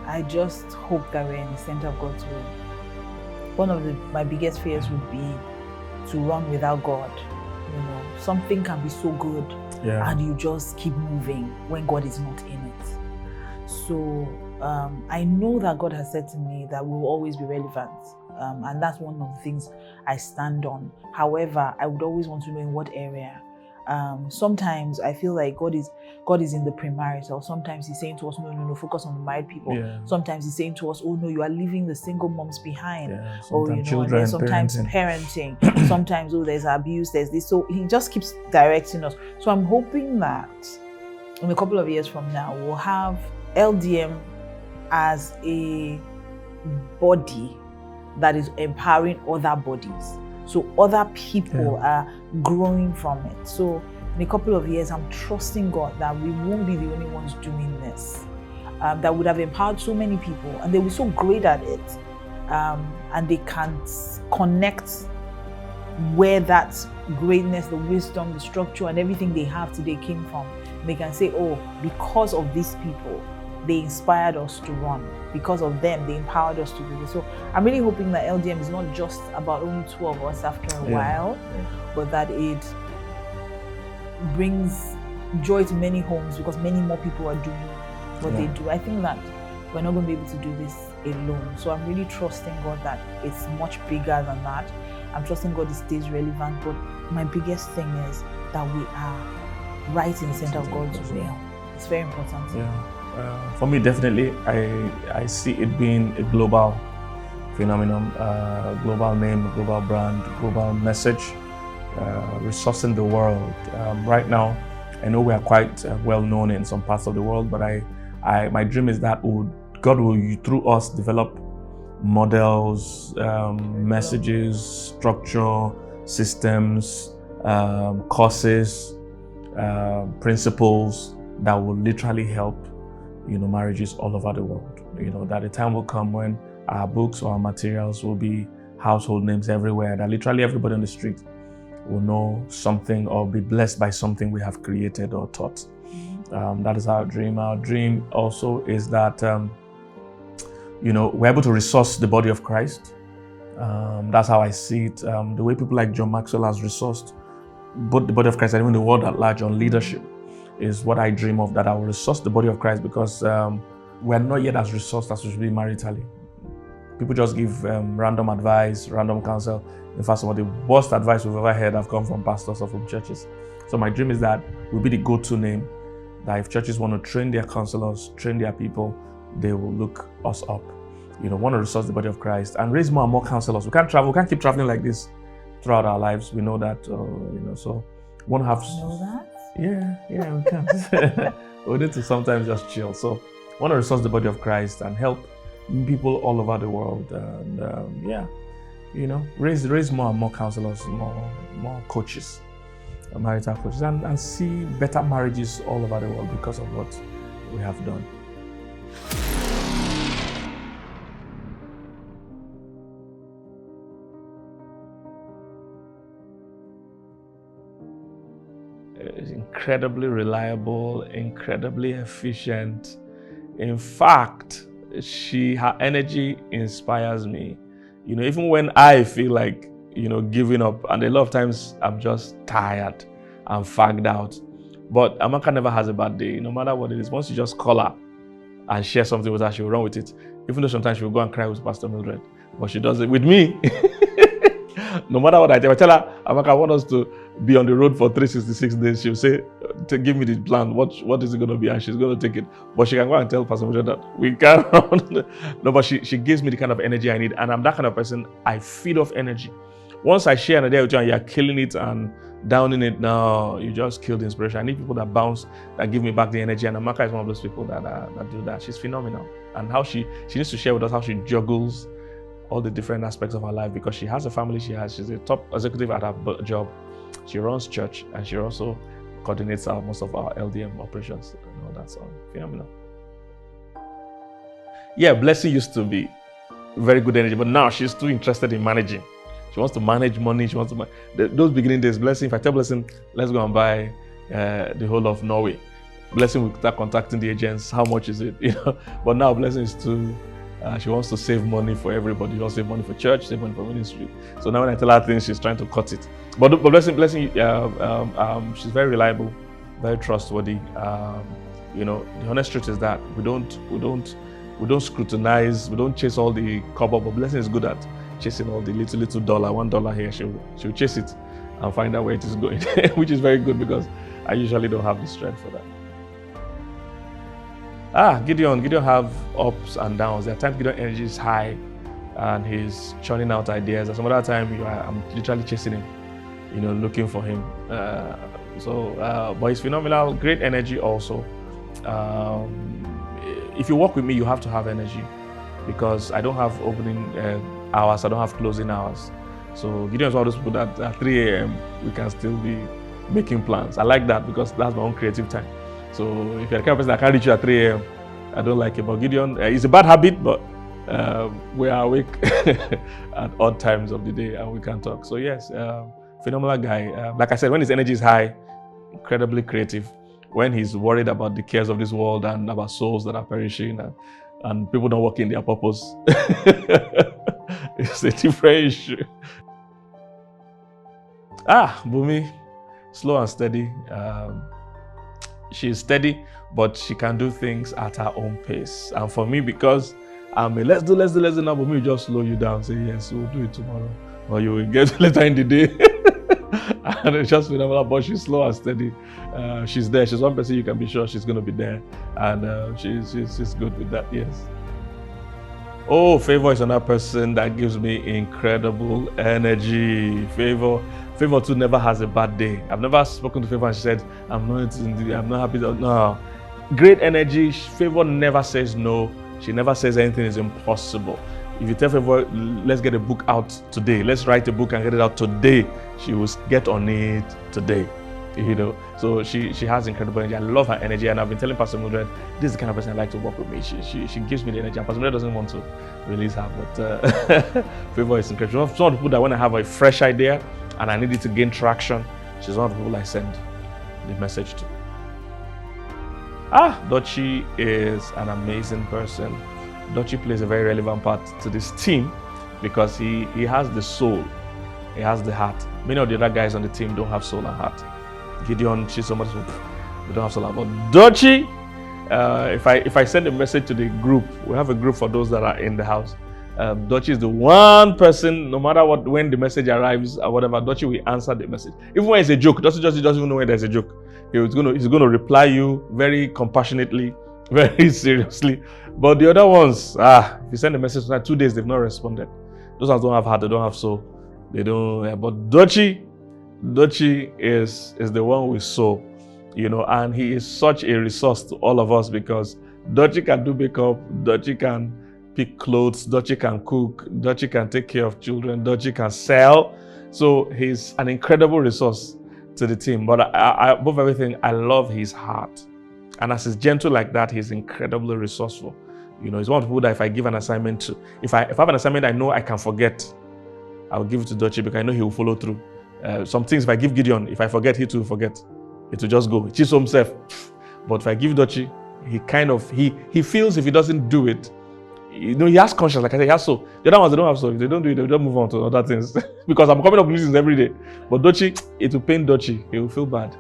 I just hope that we're in the center of God's will. One of my biggest fears would be to run without God. You know, something can be so good, and you just keep moving when God is not in it. So I know that God has said to me that we will always be relevant, and that's one of the things I stand on. However, I would always want to know in what area. Sometimes I feel like God is in the premarital. Sometimes he's saying to us, no, focus on the married people. Yeah. Sometimes he's saying to us, oh no, you are leaving the single moms behind. Yeah, children, sometimes parenting. Sometimes, there's abuse, there's this. So he just keeps directing us. So I'm hoping that in a couple of years from now, we'll have LDM as a body that is empowering other bodies. So other people are growing from it. So in a couple of years, I'm trusting God that we won't be the only ones doing this. That would have empowered so many people, and they were so great at it. And they can connect where that greatness, the wisdom, the structure, and everything they have today came from. They can say, because of these people, they inspired us to run. Because of them, they empowered us to do this. So I'm really hoping that LDM is not just about only two of us after a while, but that it brings joy to many homes, because many more people are doing what they do. I think that we're not going to be able to do this alone. So I'm really trusting God that it's much bigger than that. I'm trusting God it stays relevant, but my biggest thing is that we are right in the center of God's will. It's very important. For me, definitely, I see it being a global phenomenon, global name, global brand, global message, resourcing the world. Right now, I know we are quite well known in some parts of the world, but my dream is that God will, through us, develop models, messages, structure, systems, courses, principles that will literally help marriages all over the world. That a time will come when our books or our materials will be household names everywhere, that literally everybody on the street will know something or be blessed by something we have created or taught. That is our dream. Our dream also is that we're able to resource the body of Christ. That's how I see it. The way people like John Maxwell has resourced both the body of Christ and even the world at large on leadership is what I dream of, that I will resource the body of Christ, because we're not yet as resourced as we should be maritally. People just give random advice, random counsel. In fact, some of the worst advice we've ever heard have come from pastors or from churches. So my dream is that we'll be the go-to name, that if churches want to train their counselors, train their people, they will look us up. Want to resource the body of Christ and raise more and more counselors. We can't travel, we can't keep traveling like this throughout our lives. We know that, so we want to have... You know that? Yeah, we can't. We need to sometimes just chill. So we want to resource the body of Christ and help people all over the world. And raise more and more counselors, more coaches, marital coaches, and see better marriages all over the world because of what we have done. Incredibly reliable, incredibly efficient. In fact, her energy inspires me. Even when I feel like, giving up, and a lot of times I'm just tired, I'm fagged out. But Amaka never has a bad day, no matter what it is. Once you just call her and share something with her, she'll run with it. Even though sometimes she'll go and cry with Pastor Mildred, but she does it with me. No matter what I tell her, Amaka, I want us to be on the road for 366 days. She'll say, give me the plan. What is it going to be? And she's going to take it. But she can go and tell Pastor Mildred that we can't run. No, but she gives me the kind of energy I need. And I'm that kind of person. I feed off energy. Once I share an idea with you and you're killing it and downing it, no, you just kill the inspiration. I need people that bounce, that give me back the energy. And Amaka is one of those people that do that. She's phenomenal. And how she needs to share with us how she juggles all the different aspects of her life, because she has a family, she's a top executive at her job. She runs church, and she also coordinates most of our LDM operations and all that. So phenomenal. Yeah, Blessing used to be very good energy, but now she's too interested in managing. She wants to manage money. She wants to those beginning days. Blessing, if I tell Blessing, let's go and buy the whole of Norway, Blessing will start contacting the agents. How much is it? But now Blessing is too. She wants to save money for everybody. She wants to save money for church, save money for ministry. So now when I tell her things, she's trying to cut it. But Blessing, she's very reliable, very trustworthy. The honest truth is that we don't scrutinize, we don't chase all the cover. But Blessing is good at chasing all the little dollar, $1 here. She'll chase it and find out where it is going, which is very good because I usually don't have the strength for that. Gideon have ups and downs. There are times Gideon energy is high and he's churning out ideas. And some other time I'm literally chasing him, looking for him. But he's phenomenal, great energy also. If you work with me, you have to have energy because I don't have opening hours, I don't have closing hours. So Gideon is one of those people that at 3 a.m. we can still be making plans. I like that because that's my own creative time. So if you're the kind of person that can't reach you at 3 a.m., I don't like it. But Gideon, it's a bad habit, but we are awake at odd times of the day and we can talk. So yes, phenomenal guy. Like I said, when his energy is high, incredibly creative. When he's worried about the cares of this world and about souls that are perishing and people don't work in their purpose, it's a different issue. Bumi, slow and steady. She's steady, but she can do things at her own pace. And for me, because let's do now, but me just slow you down. Say, yes, we'll do it tomorrow. Or you will get later in the day. And it's just phenomenal, but she's slow and steady. She's there. She's one person you can be sure she's going to be there. And she's good with that, yes. Favor is another person that gives me incredible energy. Favor too never has a bad day. I've never spoken to Favor and she said, I'm not happy. No. Great energy. Favor never says no. She never says anything is impossible. If you tell Favor, let's get a book out today, let's write a book and get it out today, she will get on it today. So she has incredible energy. I love her energy, and I've been telling Pastor Mildred, this is the kind of person I like to work with me. She gives me the energy, and Pastor Mildred doesn't want to release her, but Favor is incredible. She's one of the people that when I have a fresh idea and I need it to gain traction, she's one of the people I send the message to. Dochi is an amazing person. Dochi plays a very relevant part to this team because he has the soul, he has the heart. Many of the other guys on the team don't have soul and heart. Gideon, she's somebody who don't have soul and heart. But Dochi, if I send a message to the group, we have a group for those that are in the house. Dochi is the one person, no matter what, when the message arrives or whatever, Dochi will answer the message. Even when it's a joke, Dochi doesn't even know when there's a joke. He's gonna reply you very compassionately, very seriously. But the other ones, if you send a message for 2 days, they've not responded. Those ones don't have heart, they don't have soul. They don't. But Dochi is the one with soul, and he is such a resource to all of us because Dochi can do makeup, Dochi can pick clothes, Dochi can cook, Dochi can take care of children, Dochi can sell. So he's an incredible resource to the team. But above everything, I love his heart. And as he's gentle like that, he's incredibly resourceful. He's one of the people that if I give an assignment to, if I have an assignment I know I can forget, I'll give it to Dochi because I know he will follow through. Some things, if I give Gideon, if I forget, he too will forget. It will just go. He's himself. But if I give Dochi, he feels if he doesn't do it, he has conscience, like I said, he has soul. The other ones, they don't have soul. If they don't do it, they don't move on to other things. Because I'm coming up with things every day. But Dochi, it will pain Dochi. He will feel bad,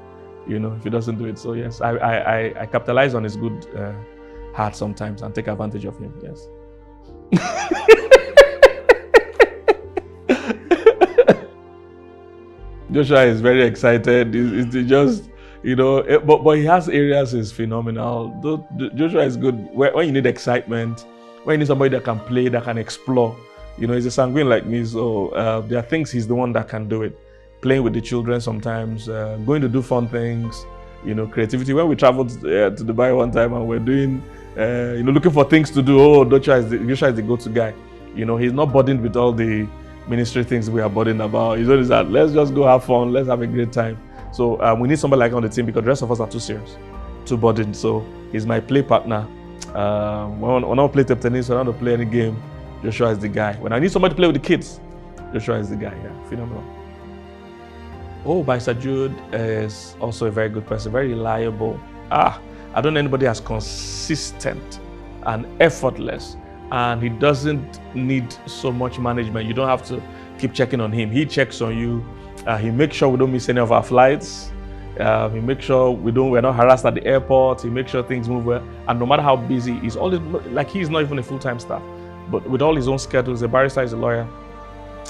if he doesn't do it. So yes, I capitalize on his good heart sometimes and take advantage of him, yes. Joshua is very excited. It's just, but he has areas he's phenomenal. Joshua is good when you need excitement, when you need somebody that can play, that can explore. He's a sanguine like me, so there are things he's the one that can do it. Playing with the children sometimes, going to do fun things, creativity. When we traveled to Dubai one time and we're doing, looking for things to do, Joshua is the go-to guy. He's not burdened with all the ministry things we are burdened about. He's always that, let's just go have fun, let's have a great time. So we need somebody like on the team because the rest of us are too serious, too burdened. So he's my play partner. When I play table tennis, when I want to play any game, Joshua is the guy. When I need somebody to play with the kids, Joshua is the guy. Yeah, phenomenal. Barrister Jude is also a very good person, very reliable. I don't know anybody as consistent and effortless. And he doesn't need so much management. You don't have to keep checking on him. He checks on you. He makes sure we don't miss any of our flights. He makes sure we're not harassed at the airport. He makes sure things move well. And no matter how busy, he's always like he's not even a full-time staff. But with all his own schedules, the barrister is a lawyer.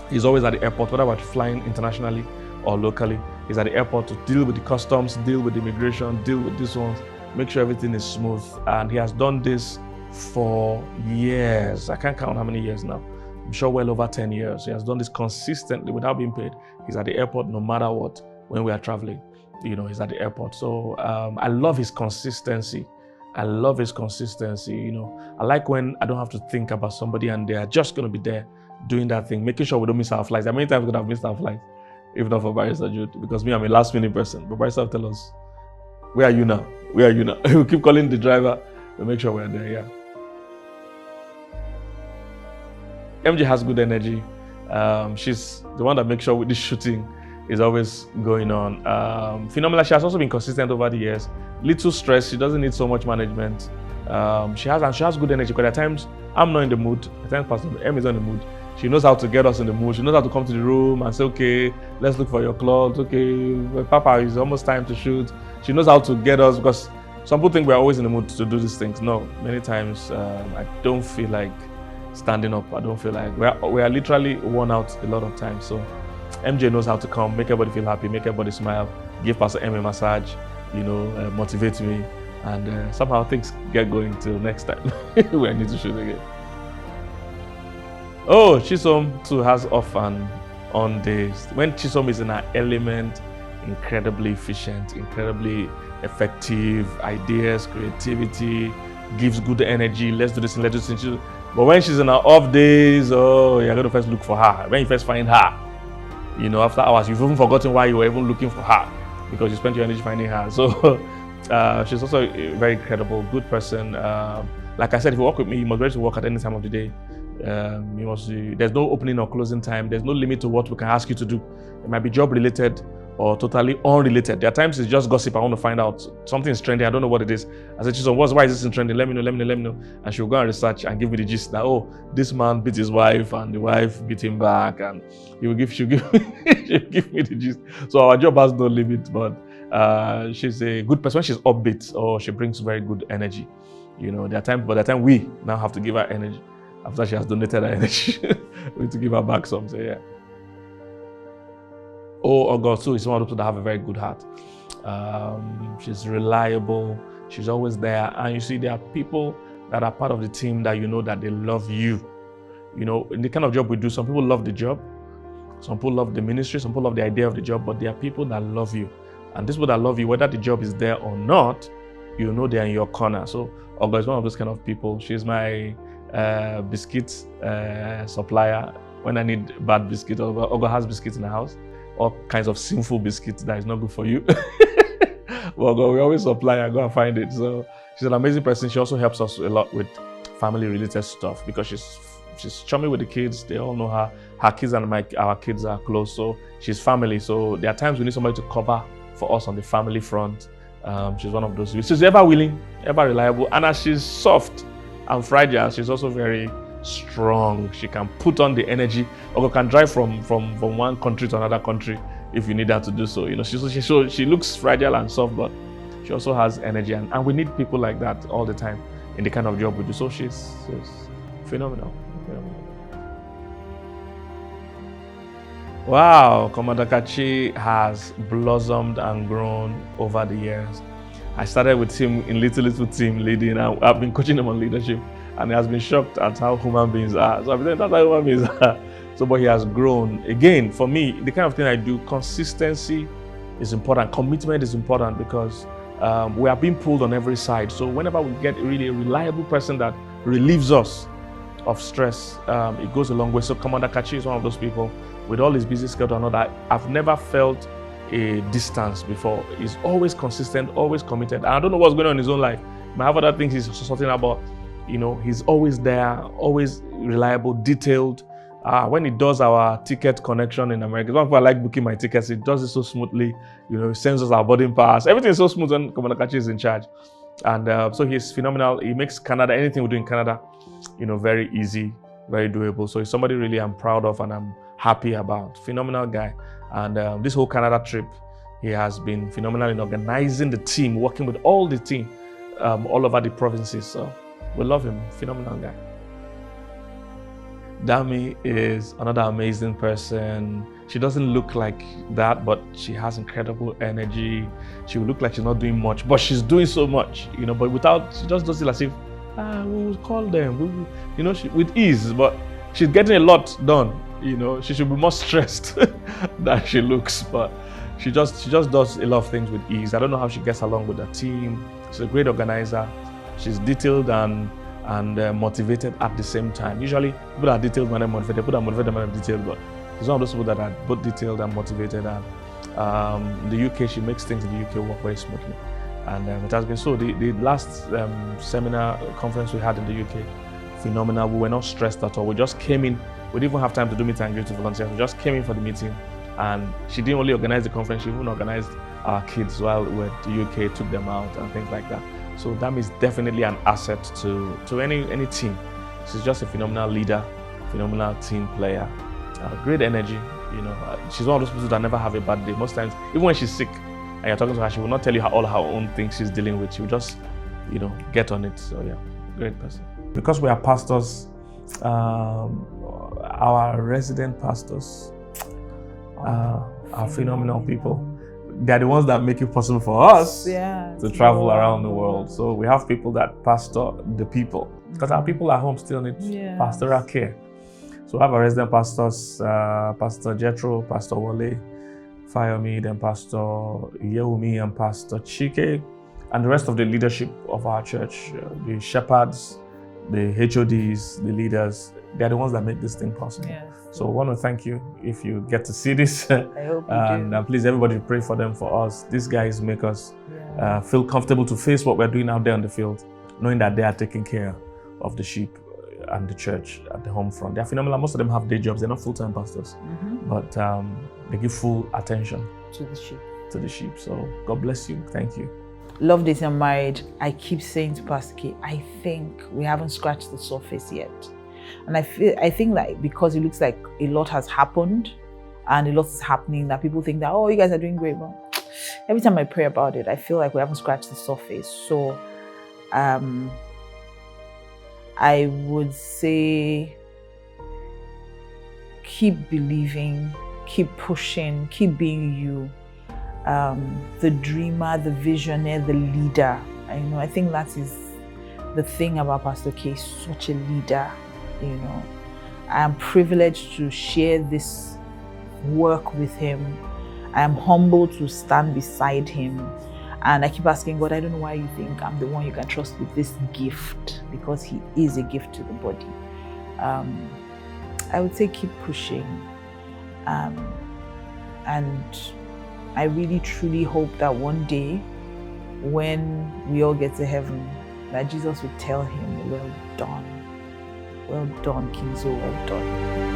He's always at the airport, whether we're flying internationally or locally. He's at the airport to deal with the customs, deal with immigration, deal with these ones, make sure everything is smooth. And he has done this for years. I can't count how many years now. I'm sure well over 10 years. He has done this consistently without being paid. He's at the airport no matter what. When we are traveling, he's at the airport. So I love his consistency. I like when I don't have to think about somebody and they are just going to be there doing that thing, making sure we don't miss our flights. How many times we could have missed our flights if not for Barrister Jude? Because I'm a last minute person. But Barrister will tell us, where are you now? We'll keep calling the driver. We'll make sure we're there, yeah. MJ has good energy. She's the one that makes sure with this shooting is always going on. Phenomenal. She has also been consistent over the years. Little stress. She doesn't need so much management. She has good energy. Because at times I'm not in the mood. At times Pastor M is on the mood. She knows how to get us in the mood. She knows how to come to the room and say, okay, let's look for your clothes. Okay, Papa, it's almost time to shoot. She knows how to get us because some people think we're always in the mood to do these things. No, many times I don't feel like standing up. I don't feel like we are literally worn out a lot of times. So MJ knows how to come, make everybody feel happy, make everybody smile, give Pastor M a massage, motivate me, and somehow things get going till next time when I need to shoot again. Chisom too has off and on days. When Chisom is in her element, incredibly efficient, incredibly effective, ideas, creativity, gives good energy, let's do this and let's do this. But when she's in her off days, you're going to first look for her. When you first find her, after hours, you've even forgotten why you were even looking for her because you spent your energy finding her. So she's also a very credible, good person. Like I said, if you work with me, you must be ready to work at any time of the day. There's no opening or closing time. There's no limit to what we can ask you to do. It might be job related or totally unrelated. There are times it's just gossip. I want to find out something is trending. I don't know what it is. I said, Chisom, why is this in trending? Let me know. And she'll go and research and give me the gist that, this man beat his wife and the wife beat him back, and she'll give me the gist. So our job has no limit, but She's a good person. When she's upbeat, or she brings very good energy. You know, by the time we now have to give her energy, after she has donated her energy, we need to give her back some. So yeah. Oh God, so is one of those that have a very good heart. She's reliable. She's always there. And you see, there are people that are part of the team that you know that they love you. You know, in the kind of job we do, some people love the job. Some people love the ministry. Some people love the idea of the job. But there are people that love you. And these people that love you, whether the job is there or not, you know they're in your corner. So Ogo is one of those kind of people. She's my biscuit supplier. When I need bad biscuit, Ogo has biscuits in the house. All kinds of sinful biscuits that is not good for you. Well, we always supply and go and find it. So she's an amazing person. She also helps us a lot with family-related stuff because she's chummy with the kids. They all know her. Her kids and our kids are close. So she's family. So there are times we need somebody to cover for us on the family front. She's one of those. She's ever willing, ever reliable. And as she's soft and fragile, she's also very strong. She can put on the energy, or can drive from one country to another country if you need her to do so. You know, she looks fragile and soft, but she also has energy, and we need people like that all the time in the kind of job we do. So she's phenomenal. Wow, Commander Kachi has blossomed and grown over the years. I started with him in little team leading, and I've been coaching him on leadership. And he has been shocked at how human beings are. So I've been saying that's how human beings are. So, but he has grown. Again, for me, the kind of thing I do, consistency is important. Commitment is important because we are being pulled on every side. So whenever we get really a reliable person that relieves us of stress, it goes a long way. So Commander Kachi is one of those people with all his busy schedule and all that. I've never felt a distance before. He's always consistent, always committed. And I don't know what's going on in his own life. I have other things he's sorting about. You know, he's always there, always reliable, detailed. When he does our ticket connection in America, some people I like booking my tickets. He does it so smoothly. You know, he sends us our boarding pass. Everything is so smooth when Commander Kachi is in charge. And so he's phenomenal. He makes Canada, anything we do in Canada, you know, very easy, very doable. So he's somebody really I'm proud of and I'm happy about. Phenomenal guy. And this whole Canada trip, he has been phenomenal in organizing the team, working with all the team all over the provinces. So we love him, phenomenal guy. Dami is another amazing person. She doesn't look like that, but she has incredible energy. She will look like she's not doing much, but she's doing so much, you know, but she just does it as if, we will call them, you know, with ease, but she's getting a lot done, you know. She should be more stressed than she looks, but she just does a lot of things with ease. I don't know how she gets along with her team. She's a great organizer. She's detailed and motivated at the same time. Usually, people that are detailed when they're motivated, people that are motivated when they're detailed, but she's one of those people that are both detailed and motivated. And in the UK, she makes things in the UK work very smoothly. And it has been so. The last seminar conference we had in the UK, phenomenal. We were not stressed at all. We just came in. We didn't even have time to do meet and greet to volunteers. We just came in for the meeting. And she didn't only organize the conference, she even organized our kids while we were at the UK, took them out and things like that. So that is definitely an asset to any team. She's just a phenomenal leader, phenomenal team player, great energy. You know, she's one of those people that never have a bad day. Most times, even when she's sick and you're talking to her, she will not tell you all her own things she's dealing with. She will just, you know, get on it. So yeah, great person. Because we are pastors, our resident pastors are phenomenal people. They're the ones that make it possible for us to travel around the world. So we have people that pastor the people. Because our people at home still need pastoral care. So we have our resident pastors, Pastor Jethro, Pastor Wale, Fayomi, then Pastor Yeumi and Pastor Chike, and the rest of the leadership of our church, the shepherds, the HODs, the leaders. They're the ones that make this thing possible. Yes. So I want to thank you if you get to see this. I hope you do. Please, everybody pray for them, for us. These guys make us feel comfortable to face what we're doing out there on the field, knowing that they are taking care of the sheep and the church at the home front. They're phenomenal. Most of them have day jobs. They're not full-time pastors, but they give full attention to the sheep. To the sheep. So God bless you. Thank you. Love Dating and Married. I keep saying to Pastor K, I think we haven't scratched the surface yet. And I think that because it looks like a lot has happened and a lot is happening, that people think that, oh, you guys are doing great, but every time I pray about it, I feel like we haven't scratched the surface. So I would say keep believing, keep pushing, keep being you. The dreamer, the visionary, the leader. I think that is the thing about Pastor K, such a leader. I am privileged to share this work with him. I am humbled to stand beside him. And I keep asking God, I don't know why you think I'm the one you can trust with this gift, because he is a gift to the body. I would say keep pushing. And I really truly hope that one day when we all get to heaven, that Jesus would tell him, well done, Kingsley, well done.